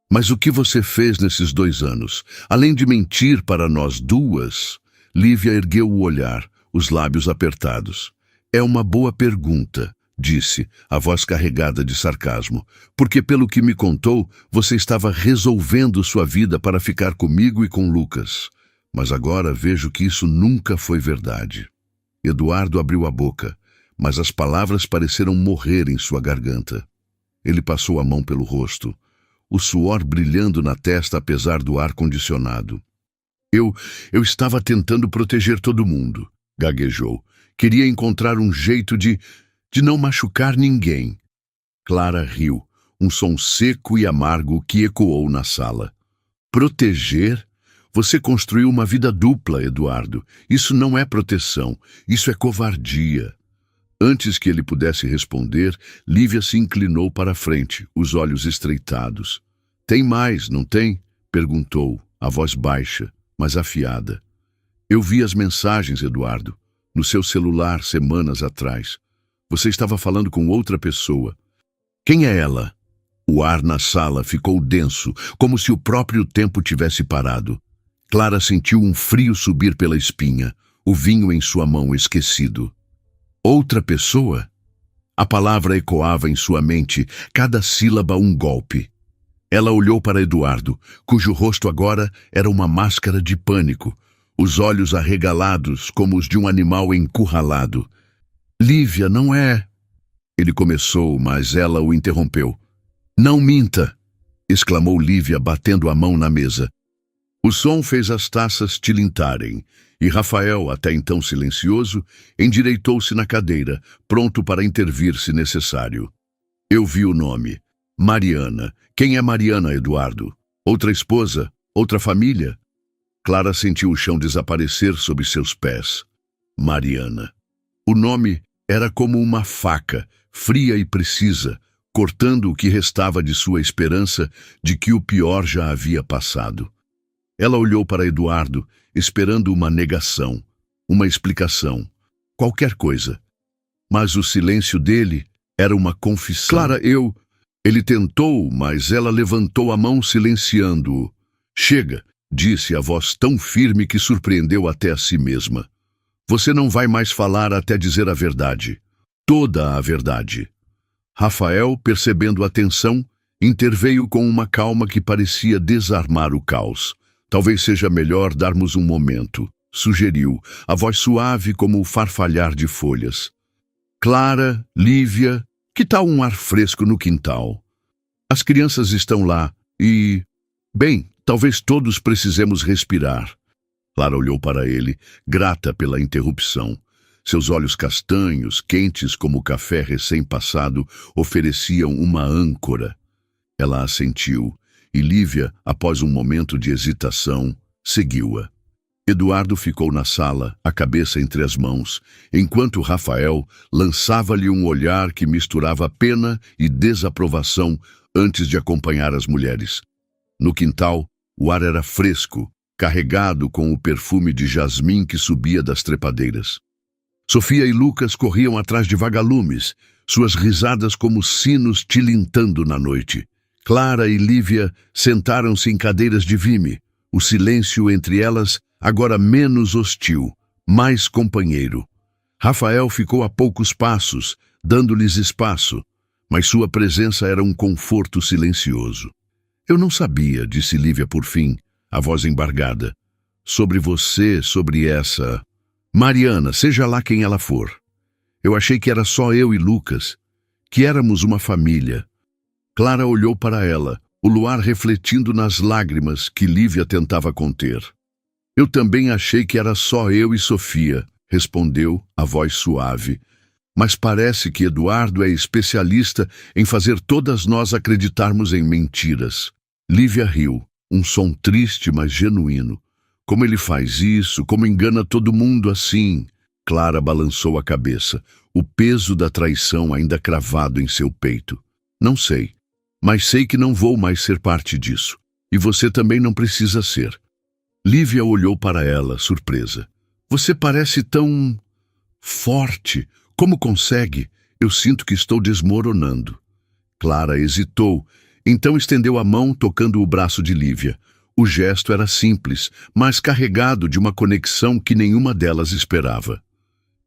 Mas o que você fez nesses 2 anos? Além de mentir para nós duas?" Lívia ergueu o olhar, os lábios apertados. "É uma boa pergunta", disse, a voz carregada de sarcasmo, "porque pelo que me contou, você estava resolvendo sua vida para ficar comigo e com Lucas. Mas agora vejo que isso nunca foi verdade." Eduardo abriu a boca, mas as palavras pareceram morrer em sua garganta. Ele passou a mão pelo rosto, o suor brilhando na testa apesar do ar-condicionado. Eu estava tentando proteger todo mundo", gaguejou. "Queria encontrar um jeito de não machucar ninguém." Clara riu, um som seco e amargo que ecoou na sala. "Proteger? Você construiu uma vida dupla, Eduardo. Isso não é proteção, isso é covardia." Antes que ele pudesse responder, Lívia se inclinou para a frente, os olhos estreitados. "Tem mais, não tem?" perguntou, a voz baixa, mas afiada. "Eu vi as mensagens, Eduardo, no seu celular semanas atrás. Você estava falando com outra pessoa." "Quem é ela?" O ar na sala ficou denso, como se o próprio tempo tivesse parado. Clara sentiu um frio subir pela espinha, o vinho em sua mão esquecido. Outra pessoa? A palavra ecoava em sua mente, cada sílaba um golpe. Ela olhou para Eduardo, cujo rosto agora era uma máscara de pânico, os olhos arregalados como os de um animal encurralado. Lívia, não é... Ele começou, mas ela o interrompeu. Não minta! Exclamou Lívia, batendo a mão na mesa. O som fez as taças tilintarem, e Rafael, até então silencioso, endireitou-se na cadeira, pronto para intervir se necessário. Eu vi o nome. Mariana. Quem é Mariana, Eduardo? Outra esposa? Outra família? Clara sentiu o chão desaparecer sob seus pés. Mariana. O nome era como uma faca, fria e precisa, cortando o que restava de sua esperança de que o pior já havia passado. Ela olhou para Eduardo, esperando uma negação, uma explicação, qualquer coisa. Mas o silêncio dele era uma confissão. Clara, eu... Ele tentou, mas ela levantou a mão silenciando-o. Chega, disse a voz tão firme que surpreendeu até a si mesma. Você não vai mais falar até dizer a verdade. Toda a verdade. Rafael, percebendo a tensão, interveio com uma calma que parecia desarmar o caos. Talvez seja melhor darmos um momento, sugeriu, a voz suave como o farfalhar de folhas. Clara, Lívia, que tal um ar fresco no quintal? As crianças estão lá e... Bem, talvez todos precisemos respirar. Clara olhou para ele, grata pela interrupção. Seus olhos castanhos, quentes como o café recém-passado, ofereciam uma âncora. Ela assentiu, e Lívia, após um momento de hesitação, seguiu-a. Eduardo ficou na sala, a cabeça entre as mãos, enquanto Rafael lançava-lhe um olhar que misturava pena e desaprovação antes de acompanhar as mulheres. No quintal, o ar era fresco, carregado com o perfume de jasmim que subia das trepadeiras. Sofia e Lucas corriam atrás de vagalumes, suas risadas como sinos tilintando na noite. Clara e Lívia sentaram-se em cadeiras de vime, o silêncio entre elas agora menos hostil, mais companheiro. Rafael ficou a poucos passos, dando-lhes espaço, mas sua presença era um conforto silencioso. Eu não sabia, disse Lívia por fim, a voz embargada, sobre você, sobre essa... Mariana, seja lá quem ela for. Eu achei que era só eu e Lucas, que éramos uma família. Clara olhou para ela, o luar refletindo nas lágrimas que Lívia tentava conter. Eu também achei que era só eu e Sofia, respondeu a voz suave. Mas parece que Eduardo é especialista em fazer todas nós acreditarmos em mentiras. Lívia riu, um som triste, mas genuíno. Como ele faz isso? Como engana todo mundo assim? Clara balançou a cabeça, o peso da traição ainda cravado em seu peito. Não sei, mas sei que não vou mais ser parte disso. E você também não precisa ser. Lívia olhou para ela, surpresa. Você parece tão... forte. Como consegue? Eu sinto que estou desmoronando. Clara hesitou, então estendeu a mão tocando o braço de Lívia. O gesto era simples, mas carregado de uma conexão que nenhuma delas esperava.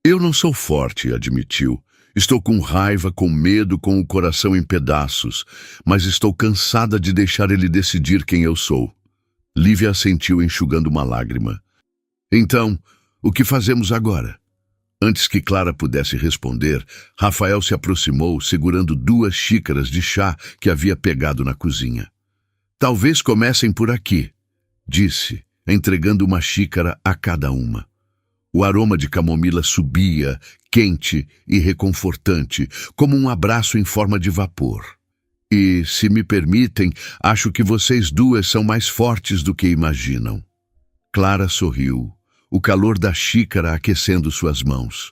Eu não sou forte, admitiu. Estou com raiva, com medo, com o coração em pedaços, mas estou cansada de deixar ele decidir quem eu sou. Lívia assentiu enxugando uma lágrima. Então, o que fazemos agora? Antes que Clara pudesse responder, Rafael se aproximou, segurando 2 xícaras de chá que havia pegado na cozinha. Talvez comecem por aqui, disse, entregando uma xícara a cada uma. O aroma de camomila subia, quente e reconfortante, como um abraço em forma de vapor. E, se me permitem, acho que vocês 2 são mais fortes do que imaginam. Clara sorriu, o calor da xícara aquecendo suas mãos.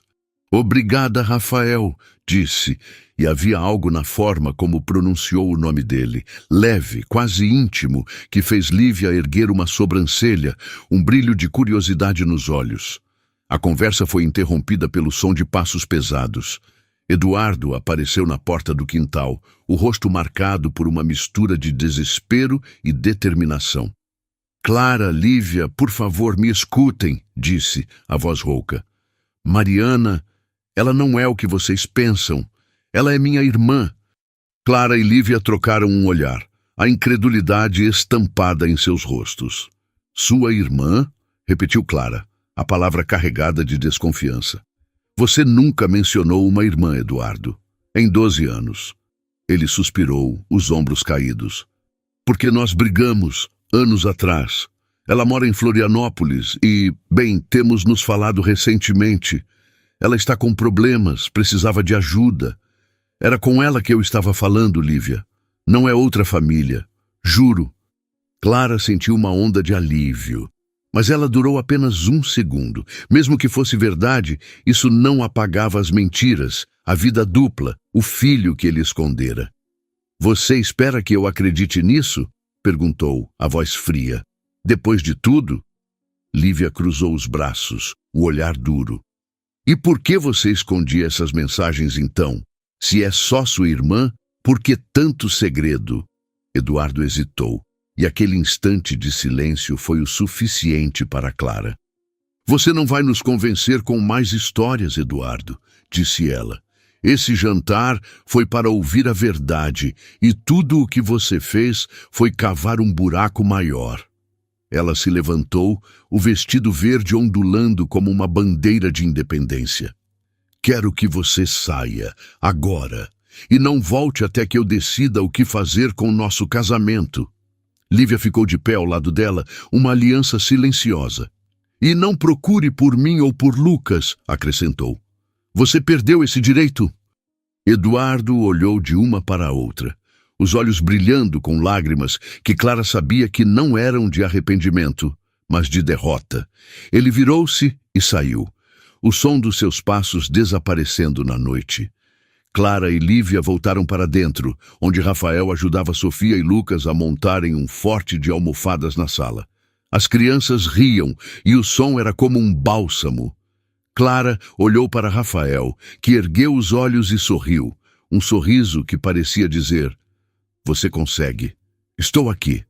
Obrigada, Rafael, disse, e havia algo na forma como pronunciou o nome dele, leve, quase íntimo, que fez Lívia erguer uma sobrancelha, um brilho de curiosidade nos olhos. A conversa foi interrompida pelo som de passos pesados. Eduardo apareceu na porta do quintal, o rosto marcado por uma mistura de desespero e determinação. Clara, Lívia, por favor, me escutem, disse a voz rouca. Mariana, ela não é o que vocês pensam. Ela é minha irmã. Clara e Lívia trocaram um olhar, a incredulidade estampada em seus rostos. Sua irmã? Repetiu Clara, a palavra carregada de desconfiança. Você nunca mencionou uma irmã, Eduardo. Em 12 anos. Ele suspirou, os ombros caídos. Porque nós brigamos, anos atrás. Ela mora em Florianópolis e, bem, temos nos falado recentemente. Ela está com problemas, precisava de ajuda. Era com ela que eu estava falando, Lívia. Não é outra família. Juro. Clara sentiu uma onda de alívio. Mas ela durou apenas 1 segundo. Mesmo que fosse verdade, isso não apagava as mentiras, a vida dupla, o filho que ele escondera. Você espera que eu acredite nisso? Perguntou, a voz fria. Depois de tudo? Lívia cruzou os braços, o olhar duro. E por que você escondia essas mensagens então? Se é só sua irmã, por que tanto segredo? Eduardo hesitou. E aquele instante de silêncio foi o suficiente para Clara. Você não vai nos convencer com mais histórias, Eduardo, disse ela. Esse jantar foi para ouvir a verdade, e tudo o que você fez foi cavar um buraco maior. Ela se levantou, o vestido verde ondulando como uma bandeira de independência. Quero que você saia, agora, e não volte até que eu decida o que fazer com nosso casamento. Lívia ficou de pé ao lado dela, uma aliança silenciosa. E não procure por mim ou por Lucas, acrescentou. Você perdeu esse direito. Eduardo olhou de uma para a outra, os olhos brilhando com lágrimas que Clara sabia que não eram de arrependimento, mas de derrota. Ele virou-se e saiu, o som dos seus passos desaparecendo na noite. Clara e Lívia voltaram para dentro, onde Rafael ajudava Sofia e Lucas a montarem um forte de almofadas na sala. As crianças riam e o som era como um bálsamo. Clara olhou para Rafael, que ergueu os olhos e sorriu, um sorriso que parecia dizer: Você consegue. Estou aqui.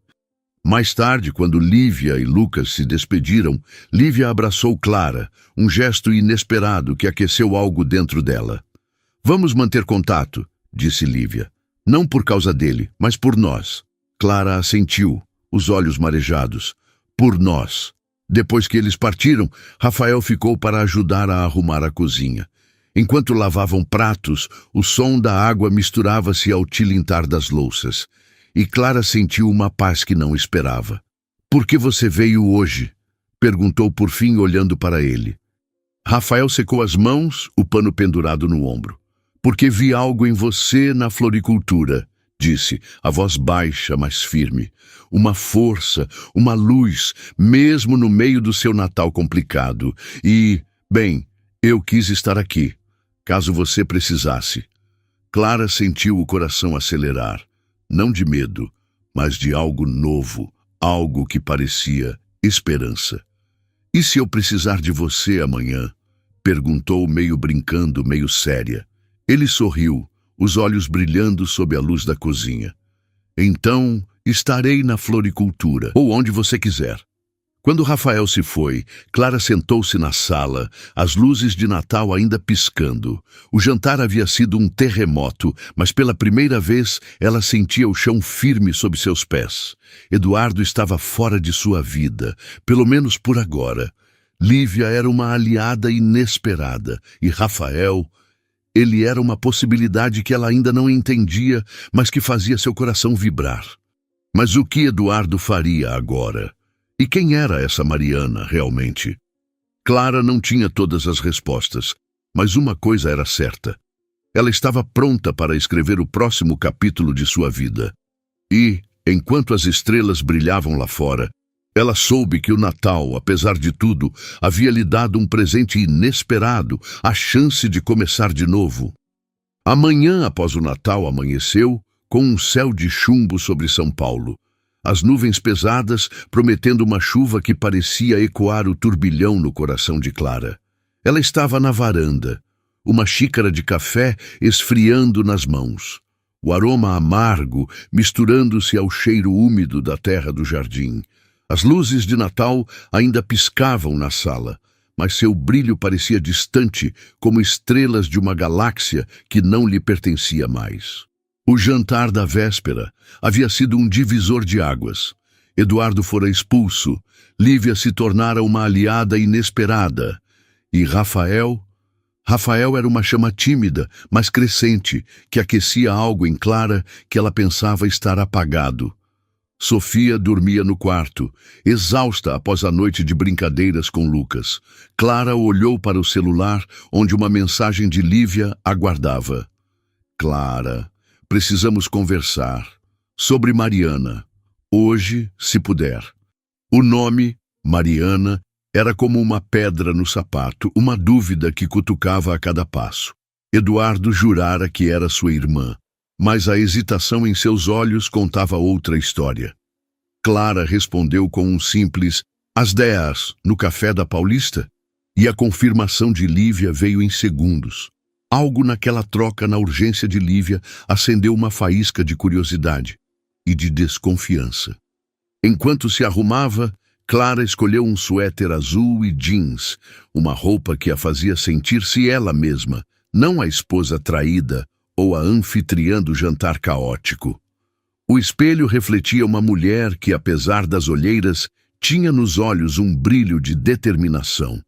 Mais tarde, quando Lívia e Lucas se despediram, Lívia abraçou Clara, um gesto inesperado que aqueceu algo dentro dela. Vamos manter contato, disse Lívia. Não por causa dele, mas por nós. Clara assentiu, os olhos marejados. Por nós. Depois que eles partiram, Rafael ficou para ajudar a arrumar a cozinha. Enquanto lavavam pratos, o som da água misturava-se ao tilintar das louças. E Clara sentiu uma paz que não esperava. Por que você veio hoje? Perguntou por fim, olhando para ele. Rafael secou as mãos, o pano pendurado no ombro. Porque vi algo em você na floricultura, disse, a voz baixa, mas firme. Uma força, uma luz, mesmo no meio do seu Natal complicado. E, bem, eu quis estar aqui, caso você precisasse. Clara sentiu o coração acelerar, não de medo, mas de algo novo, algo que parecia esperança. E se eu precisar de você amanhã? Perguntou, meio brincando, meio séria. Ele sorriu, os olhos brilhando sob a luz da cozinha. Então, estarei na floricultura, ou onde você quiser. Quando Rafael se foi, Clara sentou-se na sala, as luzes de Natal ainda piscando. O jantar havia sido um terremoto, mas pela primeira vez ela sentia o chão firme sob seus pés. Eduardo estava fora de sua vida, pelo menos por agora. Lívia era uma aliada inesperada, e Rafael... Ele era uma possibilidade que ela ainda não entendia, mas que fazia seu coração vibrar. Mas o que Eduardo faria agora? E quem era essa Mariana, realmente? Clara não tinha todas as respostas, mas uma coisa era certa. Ela estava pronta para escrever o próximo capítulo de sua vida. E, enquanto as estrelas brilhavam lá fora, ela soube que o Natal, apesar de tudo, havia lhe dado um presente inesperado, a chance de começar de novo. Amanhã após o Natal amanheceu, com um céu de chumbo sobre São Paulo. As nuvens pesadas prometendo uma chuva que parecia ecoar o turbilhão no coração de Clara. Ela estava na varanda. uma xícara de café esfriando nas mãos. O aroma amargo misturando-se ao cheiro úmido da terra do jardim. As luzes de Natal ainda piscavam na sala, mas seu brilho parecia distante, como estrelas de uma galáxia que não lhe pertencia mais. O jantar da véspera havia sido um divisor de águas. Eduardo fora expulso, Lívia se tornara uma aliada inesperada, e Rafael era uma chama tímida, mas crescente, que aquecia algo em Clara que ela pensava estar apagado. Sofia dormia no quarto, exausta após a noite de brincadeiras com Lucas. Clara olhou para o celular, onde uma mensagem de Lívia aguardava. Clara, precisamos conversar. Sobre Mariana. Hoje, se puder. O nome, Mariana, era como uma pedra no sapato, uma dúvida que cutucava a cada passo. Eduardo jurara que era sua irmã, mas a hesitação em seus olhos contava outra história. Clara respondeu com um simples "às 10, no café da Paulista", e a confirmação de Lívia veio em segundos. Algo naquela troca, na urgência de Lívia, acendeu uma faísca de curiosidade e de desconfiança. Enquanto se arrumava, Clara escolheu um suéter azul e jeans, uma roupa que a fazia sentir-se ela mesma, não a esposa traída ou a anfitriã do jantar caótico. O espelho refletia uma mulher que, apesar das olheiras, tinha nos olhos um brilho de determinação.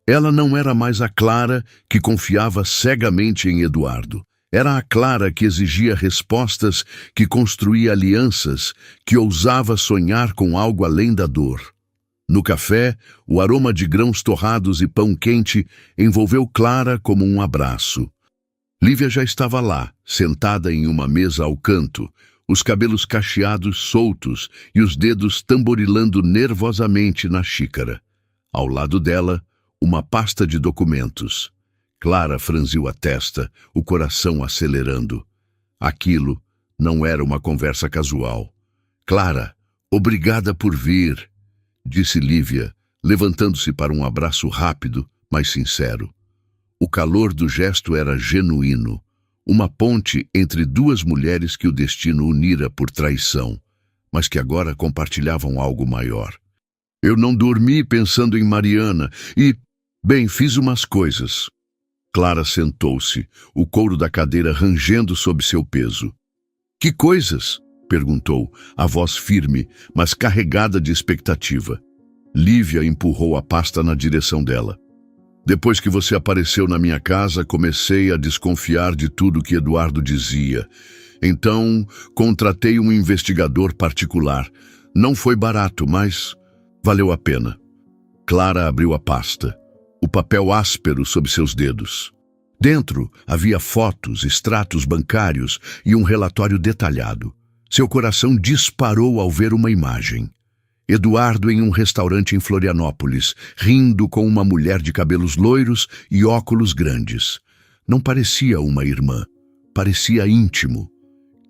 Ela não era mais a Clara que confiava cegamente em Eduardo. Era a Clara que exigia respostas, que construía alianças, que ousava sonhar com algo além da dor. No café, o aroma de grãos torrados e pão quente envolveu Clara como um abraço. Lívia já estava lá, sentada em uma mesa ao canto, os cabelos cacheados soltos e os dedos tamborilando nervosamente na xícara. Ao lado dela, uma pasta de documentos. Clara franziu a testa, o coração acelerando. Aquilo não era uma conversa casual. "Clara, obrigada por vir", disse Lívia, levantando-se para um abraço rápido, mas sincero. O calor do gesto era genuíno, uma ponte entre duas mulheres que o destino unira por traição, mas que agora compartilhavam algo maior. "Eu não dormi pensando em Mariana e, bem, fiz umas coisas." Clara sentou-se, o couro da cadeira rangendo sob seu peso. "Que coisas?" perguntou, a voz firme, mas carregada de expectativa. Lívia empurrou a pasta na direção dela. "Depois que você apareceu na minha casa, comecei a desconfiar de tudo que Eduardo dizia. Então, contratei um investigador particular. Não foi barato, mas valeu a pena." Clara abriu a pasta, o papel áspero sob seus dedos. Dentro havia fotos, extratos bancários e um relatório detalhado. Seu coração disparou ao ver uma imagem. Eduardo em um restaurante em Florianópolis, rindo com uma mulher de cabelos loiros e óculos grandes. Não parecia uma irmã, parecia íntimo.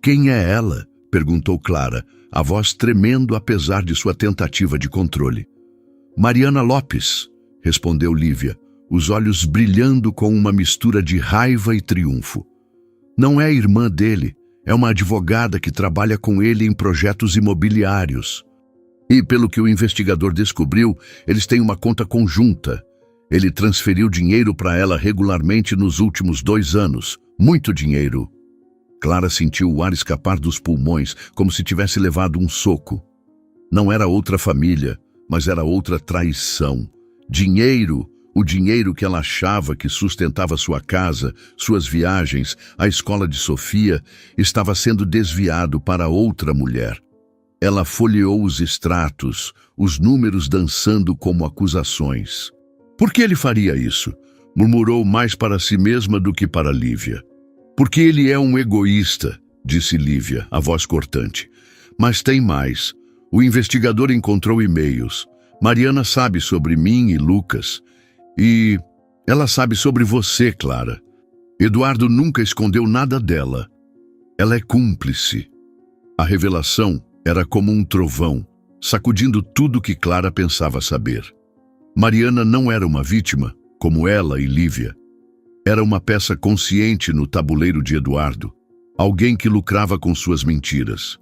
"Quem é ela?" perguntou Clara, a voz tremendo apesar de sua tentativa de controle. "Mariana Lopes", respondeu Lívia, os olhos brilhando com uma mistura de raiva e triunfo. "Não é irmã dele, é uma advogada que trabalha com ele em projetos imobiliários. E, pelo que o investigador descobriu, eles têm uma conta conjunta. Ele transferiu dinheiro para ela regularmente nos últimos 2 anos. Muito dinheiro." Clara sentiu o ar escapar dos pulmões, como se tivesse levado um soco. Não era outra família, mas era outra traição. Dinheiro, o dinheiro que ela achava que sustentava sua casa, suas viagens, a escola de Sofia, estava sendo desviado para outra mulher. Ela folheou os extratos, os números dançando como acusações. "Por que ele faria isso?" murmurou mais para si mesma do que para Lívia. "Porque ele é um egoísta", disse Lívia, a voz cortante. "Mas tem mais. O investigador encontrou e-mails. Mariana sabe sobre mim e Lucas. E ela sabe sobre você, Clara. Eduardo nunca escondeu nada dela. Ela é cúmplice." A revelação era como um trovão, sacudindo tudo que Clara pensava saber. Mariana não era uma vítima, como ela e Lívia. Era uma peça consciente no tabuleiro de Eduardo. Alguém que lucrava com suas mentiras.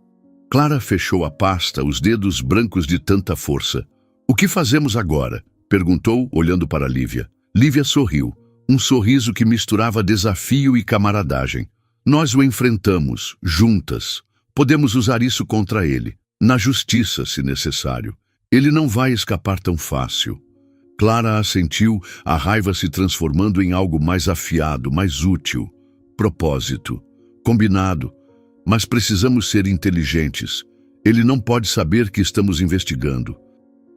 Clara fechou a pasta, os dedos brancos de tanta força. "O que fazemos agora?" perguntou, olhando para Lívia. Lívia sorriu, um sorriso que misturava desafio e camaradagem. "Nós o enfrentamos, juntas. Podemos usar isso contra ele, na justiça, se necessário. Ele não vai escapar tão fácil." Clara assentiu, a raiva se transformando em algo mais afiado, mais útil. Propósito. Combinado. Mas precisamos ser inteligentes. Ele não pode saber que estamos investigando.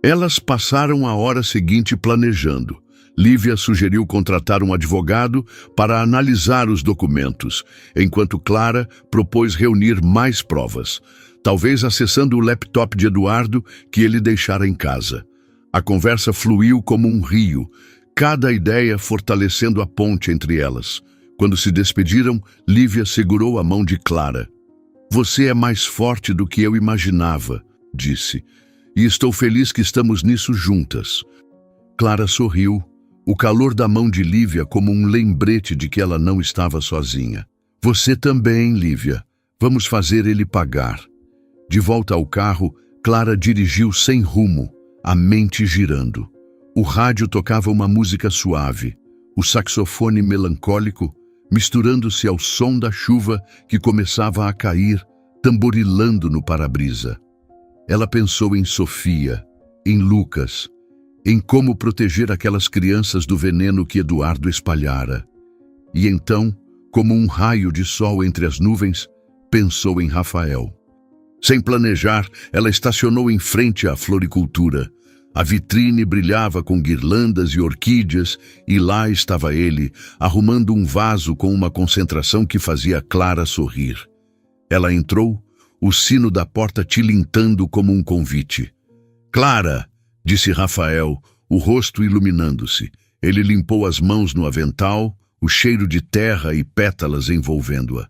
Elas passaram a hora seguinte planejando. Lívia sugeriu contratar um advogado para analisar os documentos, enquanto Clara propôs reunir mais provas, talvez acessando o laptop de Eduardo que ele deixara em casa. A conversa fluiu como um rio, cada ideia fortalecendo a ponte entre elas. Quando se despediram, Lívia segurou a mão de Clara. "Você é mais forte do que eu imaginava", disse, "e estou feliz que estamos nisso juntas." Clara sorriu, o calor da mão de Lívia como um lembrete de que ela não estava sozinha. "Você também, Lívia. Vamos fazer ele pagar." De volta ao carro, Clara dirigiu sem rumo, a mente girando. O rádio tocava uma música suave, o saxofone melancólico, misturando-se ao som da chuva que começava a cair, tamborilando no para-brisa. Ela pensou em Sofia, em Lucas, em como proteger aquelas crianças do veneno que Eduardo espalhara. E então, como um raio de sol entre as nuvens, pensou em Rafael. Sem planejar, ela estacionou em frente à floricultura. A vitrine brilhava com guirlandas e orquídeas, e lá estava ele, arrumando um vaso com uma concentração que fazia Clara sorrir. Ela entrou, o sino da porta tilintando como um convite. "Clara!" disse Rafael, o rosto iluminando-se. Ele limpou as mãos no avental, o cheiro de terra e pétalas envolvendo-a.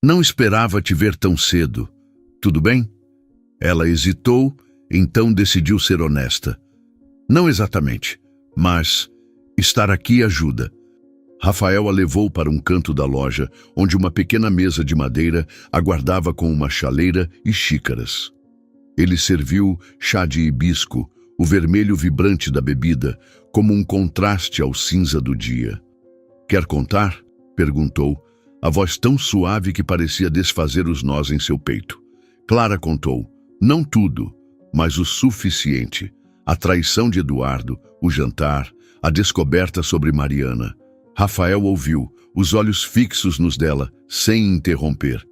"Não esperava te ver tão cedo. Tudo bem?" Ela hesitou, então decidiu ser honesta. "Não exatamente, mas estar aqui ajuda." Rafael a levou para um canto da loja, onde uma pequena mesa de madeira aguardava com uma chaleira e xícaras. Ele serviu chá de hibisco, o vermelho vibrante da bebida, como um contraste ao cinza do dia. "Quer contar?" perguntou, a voz tão suave que parecia desfazer os nós em seu peito. Clara contou, não tudo, mas o suficiente. A traição de Eduardo, o jantar, a descoberta sobre Mariana. Rafael ouviu, os olhos fixos nos dela, sem interromper.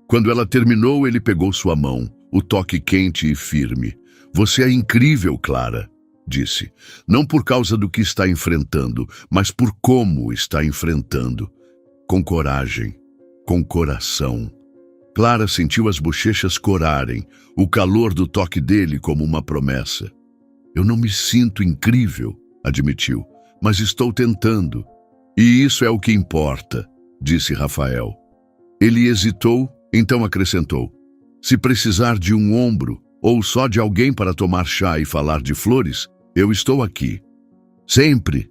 Quando ela terminou, ele pegou sua mão, o toque quente e firme. "Você é incrível, Clara", disse. "Não por causa do que está enfrentando, mas por como está enfrentando. Com coragem, com coração." Clara sentiu as bochechas corarem, o calor do toque dele como uma promessa. "Eu não me sinto incrível", admitiu, "mas estou tentando." "E isso é o que importa", disse Rafael. Ele hesitou, então acrescentou, "Se precisar de um ombro, ou só de alguém para tomar chá e falar de flores, eu estou aqui. Sempre."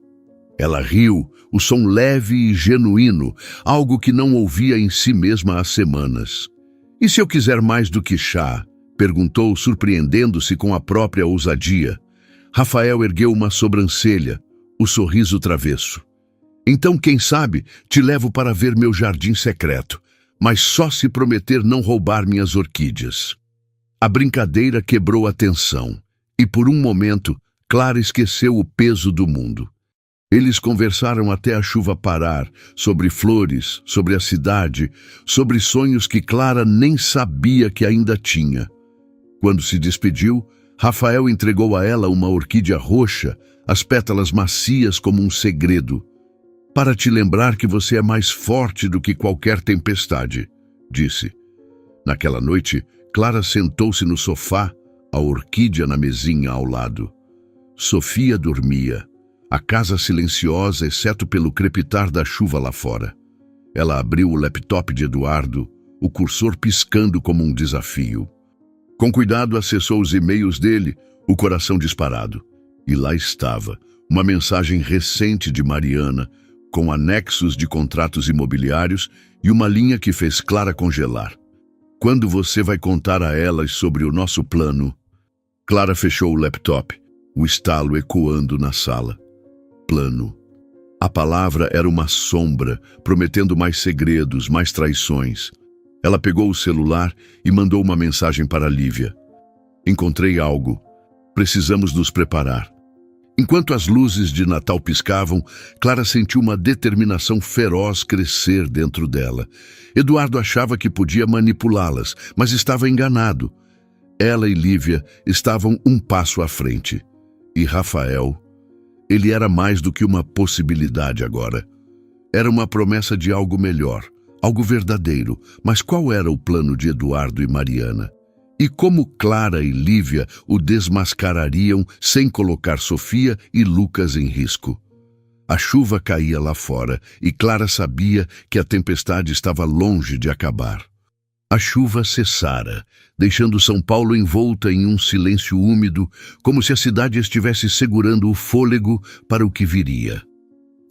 Ela riu, o som leve e genuíno, algo que não ouvia em si mesma há semanas. "E se eu quiser mais do que chá?" perguntou, surpreendendo-se com a própria ousadia. Rafael ergueu uma sobrancelha, o sorriso travesso. "Então, quem sabe, te levo para ver meu jardim secreto, mas só se prometer não roubar minhas orquídeas." A brincadeira quebrou a tensão, e por um momento, Clara esqueceu o peso do mundo. Eles conversaram até a chuva parar, sobre flores, sobre a cidade, sobre sonhos que Clara nem sabia que ainda tinha. Quando se despediu, Rafael entregou a ela uma orquídea roxa, as pétalas macias como um segredo. "Para te lembrar que você é mais forte do que qualquer tempestade", disse. Naquela noite, Clara sentou-se no sofá, a orquídea na mesinha ao lado. Sofia dormia, a casa silenciosa exceto pelo crepitar da chuva lá fora. Ela abriu o laptop de Eduardo, o cursor piscando como um desafio. Com cuidado acessou os e-mails dele, o coração disparado. E lá estava, uma mensagem recente de Mariana, com anexos de contratos imobiliários e uma linha que fez Clara congelar. Quando você vai contar a elas sobre o nosso plano? Clara fechou o laptop, o estalo ecoando na sala. Plano. A palavra era uma sombra, prometendo mais segredos, mais traições. Ela pegou o celular e mandou uma mensagem para Lívia. Encontrei algo. Precisamos nos preparar. Enquanto as luzes de Natal piscavam, Clara sentiu uma determinação feroz crescer dentro dela. Eduardo achava que podia manipulá-las, mas estava enganado. Ela e Lívia estavam um passo à frente. E Rafael, ele era mais do que uma possibilidade agora. Era uma promessa de algo melhor, algo verdadeiro. Mas qual era o plano de Eduardo e Mariana? E como Clara e Lívia o desmascarariam sem colocar Sofia e Lucas em risco? A chuva caía lá fora e Clara sabia que a tempestade estava longe de acabar. A chuva cessara, deixando São Paulo envolta em um silêncio úmido, como se a cidade estivesse segurando o fôlego para o que viria.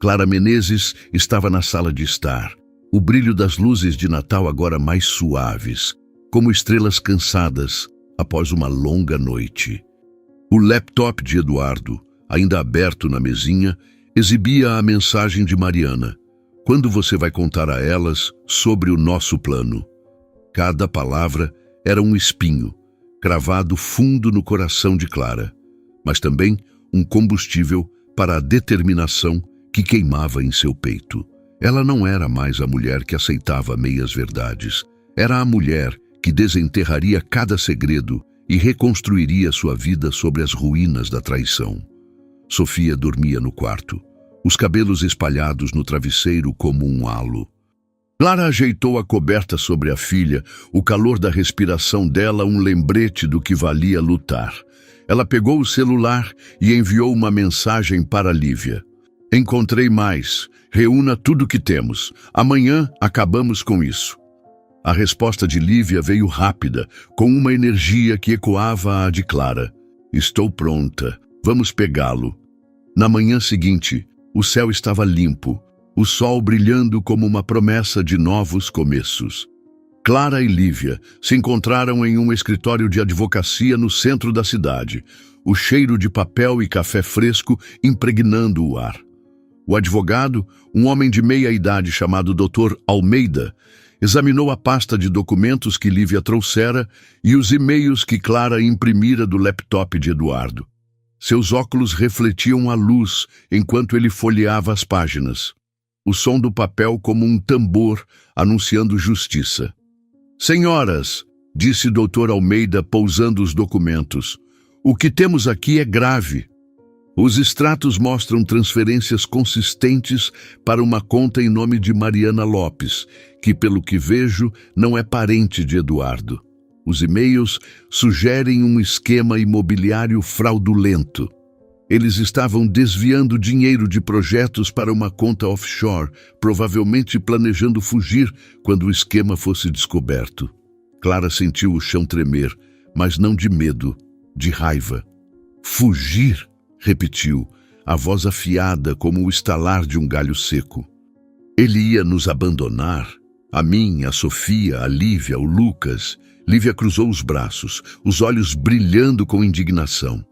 Clara Menezes estava na sala de estar, o brilho das luzes de Natal agora mais suaves, como estrelas cansadas após uma longa noite. O laptop de Eduardo, ainda aberto na mesinha, exibia a mensagem de Mariana. Quando você vai contar a elas sobre o nosso plano? Cada palavra era um espinho, cravado fundo no coração de Clara, mas também um combustível para a determinação que queimava em seu peito. Ela não era mais a mulher que aceitava meias-verdades. Era a mulher que desenterraria cada segredo e reconstruiria sua vida sobre as ruínas da traição. Sofia dormia no quarto, os cabelos espalhados no travesseiro como um halo. Clara ajeitou a coberta sobre a filha, o calor da respiração dela um lembrete do que valia lutar. Ela pegou o celular e enviou uma mensagem para Lívia. Encontrei mais. Reúna tudo que temos. Amanhã acabamos com isso. A resposta de Lívia veio rápida, com uma energia que ecoava a de Clara. Estou pronta. Vamos pegá-lo. Na manhã seguinte, o céu estava limpo, o sol brilhando como uma promessa de novos começos. Clara e Lívia se encontraram em um escritório de advocacia no centro da cidade, o cheiro de papel e café fresco impregnando o ar. O advogado, um homem de meia-idade chamado Dr. Almeida, examinou a pasta de documentos que Lívia trouxera e os e-mails que Clara imprimira do laptop de Eduardo. Seus óculos refletiam a luz enquanto ele folheava as páginas. O som do papel como um tambor anunciando justiça. Senhoras, disse Dr. Almeida pousando os documentos, o que temos aqui é grave. Os extratos mostram transferências consistentes para uma conta em nome de Mariana Lopes, que, pelo que vejo, não é parente de Eduardo. Os e-mails sugerem um esquema imobiliário fraudulento. Eles estavam desviando dinheiro de projetos para uma conta offshore, provavelmente planejando fugir quando o esquema fosse descoberto. Clara sentiu o chão tremer, mas não de medo, de raiva. Fugir? Repetiu, a voz afiada como o estalar de um galho seco. Ele ia nos abandonar? A mim, a Sofia, a Lívia, o Lucas. Lívia cruzou os braços, os olhos brilhando com indignação.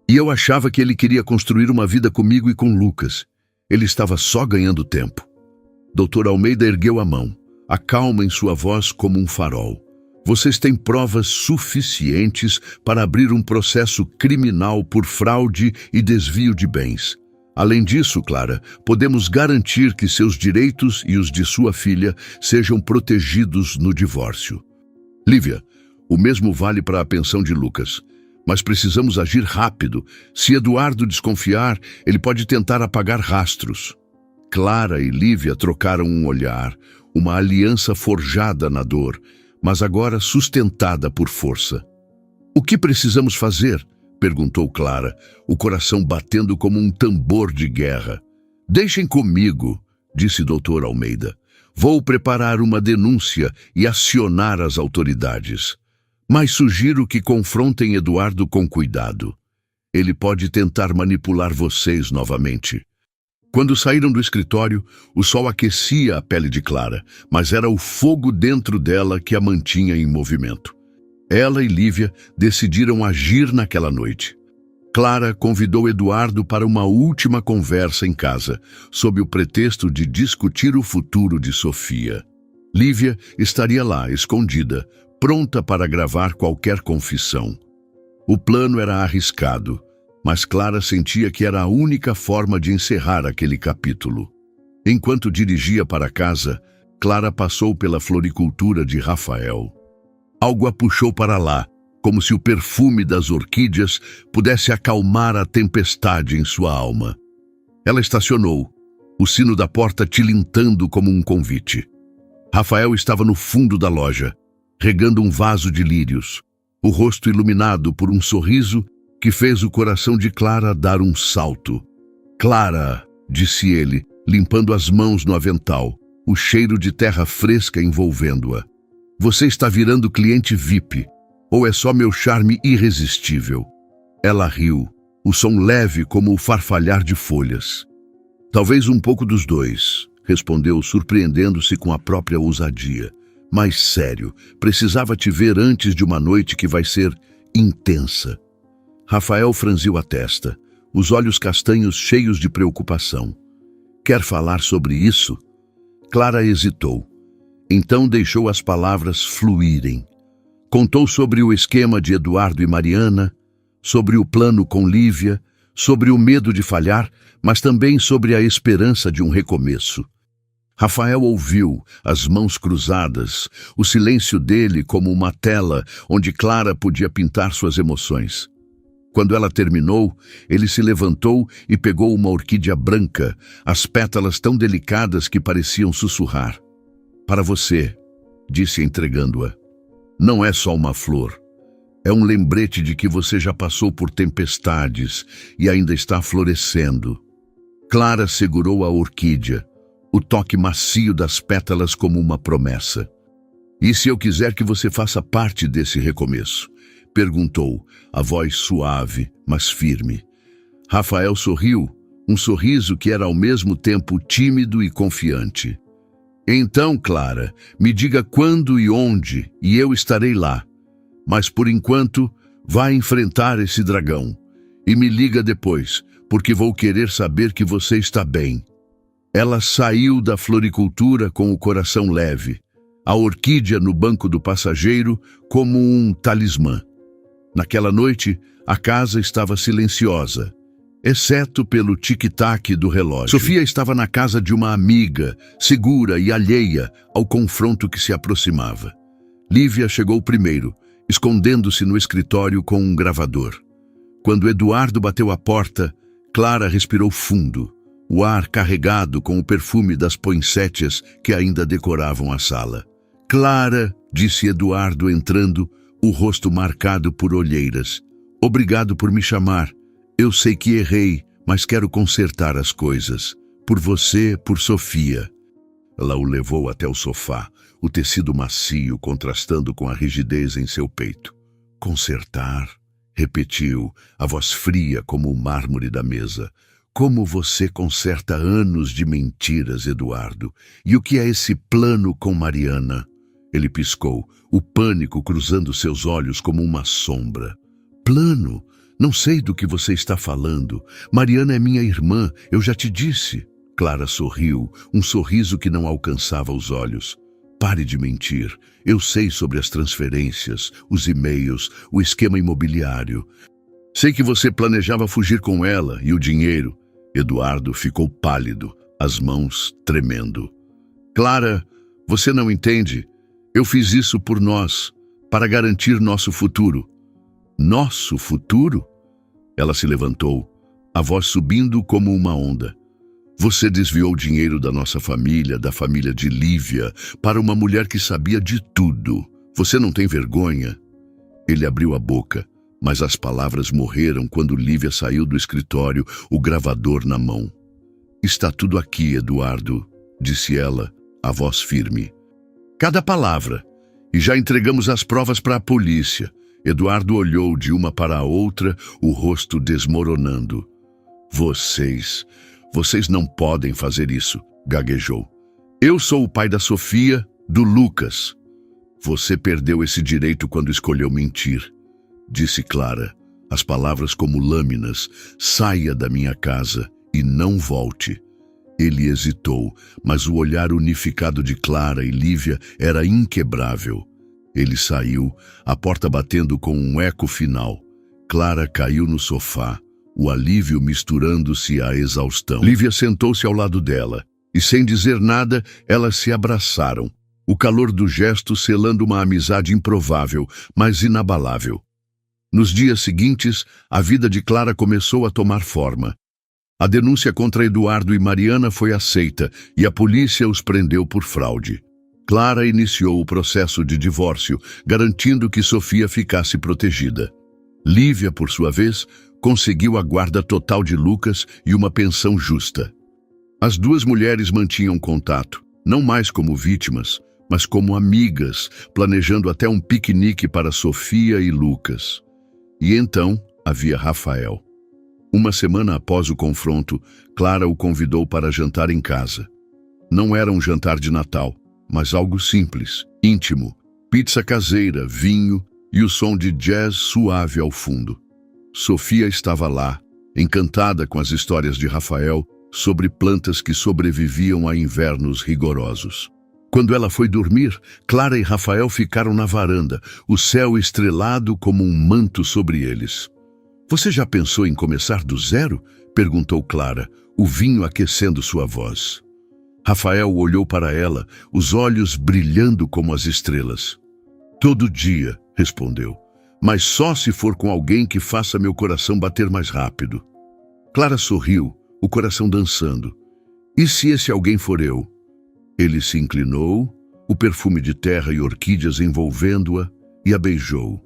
E eu achava que ele queria construir uma vida comigo e com Lucas. Ele estava só ganhando tempo. Dr. Almeida ergueu a mão, a calma em sua voz como um farol. Vocês têm provas suficientes para abrir um processo criminal por fraude e desvio de bens. Além disso, Clara, podemos garantir que seus direitos e os de sua filha sejam protegidos no divórcio. Lívia, o mesmo vale para a pensão de Lucas. Mas precisamos agir rápido. Se Eduardo desconfiar, ele pode tentar apagar rastros. Clara e Lívia trocaram um olhar, uma aliança forjada na dor, mas agora sustentada por força. O que precisamos fazer? Perguntou Clara, o coração batendo como um tambor de guerra. Deixem comigo, disse Dr. Almeida. Vou preparar uma denúncia e acionar as autoridades. Mas sugiro que confrontem Eduardo com cuidado. Ele pode tentar manipular vocês novamente. Quando saíram do escritório, o sol aquecia a pele de Clara, mas era o fogo dentro dela que a mantinha em movimento. Ela e Lívia decidiram agir naquela noite. Clara convidou Eduardo para uma última conversa em casa, sob o pretexto de discutir o futuro de Sofia. Lívia estaria lá, escondida, pronta para gravar qualquer confissão. O plano era arriscado, mas Clara sentia que era a única forma de encerrar aquele capítulo. Enquanto dirigia para casa, Clara passou pela floricultura de Rafael. Algo a puxou para lá, como se o perfume das orquídeas pudesse acalmar a tempestade em sua alma. Ela estacionou, o sino da porta tilintando como um convite. Rafael estava no fundo da loja, regando um vaso de lírios, o rosto iluminado por um sorriso que fez o coração de Clara dar um salto. "Clara", disse ele, limpando as mãos no avental, o cheiro de terra fresca envolvendo-a. "Você está virando cliente VIP, ou é só meu charme irresistível?" Ela riu, o som leve como o farfalhar de folhas. "Talvez um pouco dos dois", respondeu, surpreendendo-se com a própria ousadia. "Mas sério, precisava te ver antes de uma noite que vai ser intensa." Rafael franziu a testa, os olhos castanhos cheios de preocupação. "Quer falar sobre isso?" Clara hesitou. Então deixou as palavras fluírem. Contou sobre o esquema de Eduardo e Mariana, sobre o plano com Lívia, sobre o medo de falhar, mas também sobre a esperança de um recomeço. Rafael ouviu, as mãos cruzadas, o silêncio dele como uma tela onde Clara podia pintar suas emoções. Quando ela terminou, ele se levantou e pegou uma orquídea branca, as pétalas tão delicadas que pareciam sussurrar. "Para você", disse entregando-a. "Não é só uma flor. É um lembrete de que você já passou por tempestades e ainda está florescendo." Clara segurou a orquídea, o toque macio das pétalas como uma promessa. "E se eu quiser que você faça parte desse recomeço?" perguntou, a voz suave, mas firme. Rafael sorriu, um sorriso que era ao mesmo tempo tímido e confiante. "Então, Clara, me diga quando e onde, e eu estarei lá. Mas, por enquanto, vá enfrentar esse dragão. E me liga depois, porque vou querer saber que você está bem." Ela saiu da floricultura com o coração leve, a orquídea no banco do passageiro como um talismã. Naquela noite, a casa estava silenciosa, exceto pelo tic-tac do relógio. Sofia estava na casa de uma amiga, segura e alheia ao confronto que se aproximava. Lívia chegou primeiro, escondendo-se no escritório com um gravador. Quando Eduardo bateu à porta, Clara respirou fundo, o ar carregado com o perfume das poinsettias que ainda decoravam a sala. "Clara", disse Eduardo entrando, o rosto marcado por olheiras. "Obrigado por me chamar. Eu sei que errei, mas quero consertar as coisas. Por você, por Sofia." Ela o levou até o sofá, o tecido macio contrastando com a rigidez em seu peito. "Consertar?", repetiu, a voz fria como o mármore da mesa. "Como você conserta anos de mentiras, Eduardo? E o que é esse plano com Mariana?" Ele piscou, o pânico cruzando seus olhos como uma sombra. "Plano? Não sei do que você está falando. Mariana é minha irmã, eu já te disse." Clara sorriu, um sorriso que não alcançava os olhos. "Pare de mentir. Eu sei sobre as transferências, os e-mails, o esquema imobiliário. Sei que você planejava fugir com ela e o dinheiro." Eduardo ficou pálido, as mãos tremendo. "Clara, você não entende. Eu fiz isso por nós, para garantir nosso futuro." "Nosso futuro?" Ela se levantou, a voz subindo como uma onda. "Você desviou dinheiro da nossa família, da família de Lívia, para uma mulher que sabia de tudo. Você não tem vergonha?" Ele abriu a boca, mas as palavras morreram quando Lívia saiu do escritório, o gravador na mão. "Está tudo aqui, Eduardo", disse ela, a voz firme. "Cada palavra. E já entregamos as provas para a polícia." Eduardo olhou de uma para a outra, o rosto desmoronando. Vocês Vocês não podem fazer isso, gaguejou. Eu sou o pai da Sofia, do Lucas. Você perdeu esse direito quando escolheu mentir, disse Clara, as palavras como lâminas. Saia da minha casa e não volte. Ele hesitou, mas o olhar unificado de Clara e Lívia era inquebrável. Ele saiu, a porta batendo com um eco final. Clara caiu no sofá, o alívio misturando-se à exaustão. Lívia sentou-se ao lado dela, e sem dizer nada, elas se abraçaram, o calor do gesto selando uma amizade improvável, mas inabalável. Nos dias seguintes, a vida de Clara começou a tomar forma. A denúncia contra Eduardo e Mariana foi aceita e a polícia os prendeu por fraude. Clara iniciou o processo de divórcio, garantindo que Sofia ficasse protegida. Lívia, por sua vez, conseguiu a guarda total de Lucas e uma pensão justa. As duas mulheres mantinham contato, não mais como vítimas, mas como amigas, planejando até um piquenique para Sofia e Lucas. E então havia Rafael. Uma semana após o confronto, Clara o convidou para jantar em casa. Não era um jantar de Natal, mas algo simples, íntimo, pizza caseira, vinho e o som de jazz suave ao fundo. Sofia estava lá, encantada com as histórias de Rafael sobre plantas que sobreviviam a invernos rigorosos. Quando ela foi dormir, Clara e Rafael ficaram na varanda, o céu estrelado como um manto sobre eles. Você já pensou em começar do zero? Perguntou Clara, o vinho aquecendo sua voz. Rafael olhou para ela, os olhos brilhando como as estrelas. Todo dia, respondeu, mas só se for com alguém que faça meu coração bater mais rápido. Clara sorriu, o coração dançando. E se esse alguém for eu? Ele se inclinou, o perfume de terra e orquídeas envolvendo-a, e a beijou.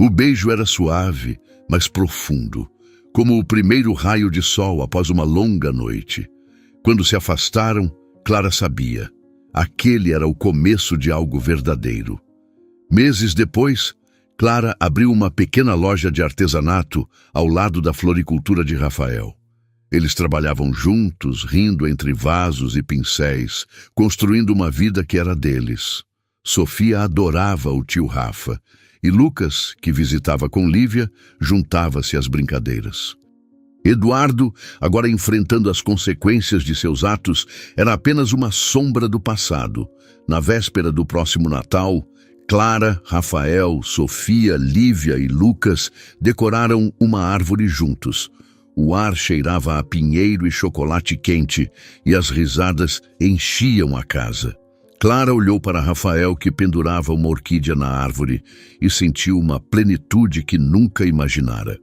O beijo era suave, mas profundo, como o primeiro raio de sol após uma longa noite. Quando se afastaram, Clara sabia. Aquele era o começo de algo verdadeiro. Meses depois, Clara abriu uma pequena loja de artesanato ao lado da floricultura de Rafael. Eles trabalhavam juntos, rindo entre vasos e pincéis, construindo uma vida que era deles. Sofia adorava o tio Rafa, e Lucas, que visitava com Lívia, juntava-se às brincadeiras. Eduardo, agora enfrentando as consequências de seus atos, era apenas uma sombra do passado. Na véspera do próximo Natal, Clara, Rafael, Sofia, Lívia e Lucas decoraram uma árvore juntos. O ar cheirava a pinheiro e chocolate quente, e as risadas enchiam a casa. Clara olhou para Rafael, que pendurava uma orquídea na árvore, e sentiu uma plenitude que nunca imaginara.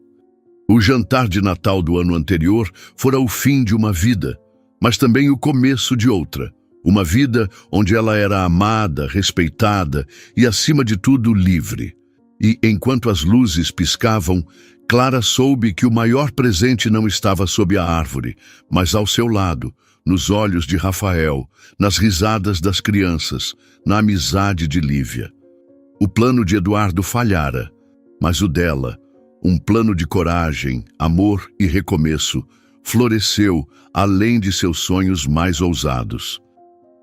O jantar de Natal do ano anterior fora o fim de uma vida, mas também o começo de outra. Uma vida onde ela era amada, respeitada e, acima de tudo, livre. E, enquanto as luzes piscavam, Clara soube que o maior presente não estava sob a árvore, mas ao seu lado, nos olhos de Rafael, nas risadas das crianças, na amizade de Lívia. O plano de Eduardo falhara, mas o dela, um plano de coragem, amor e recomeço, floresceu além de seus sonhos mais ousados.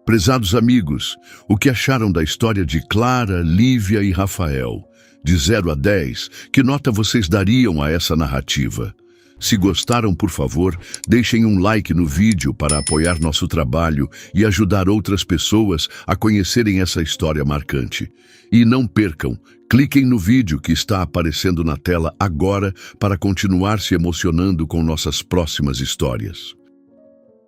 Prezados amigos, o que acharam da história de Clara, Lívia e Rafael? De 0 a 10, que nota vocês dariam a essa narrativa? Se gostaram, por favor, deixem um like no vídeo para apoiar nosso trabalho e ajudar outras pessoas a conhecerem essa história marcante. E não percam, cliquem no vídeo que está aparecendo na tela agora para continuar se emocionando com nossas próximas histórias.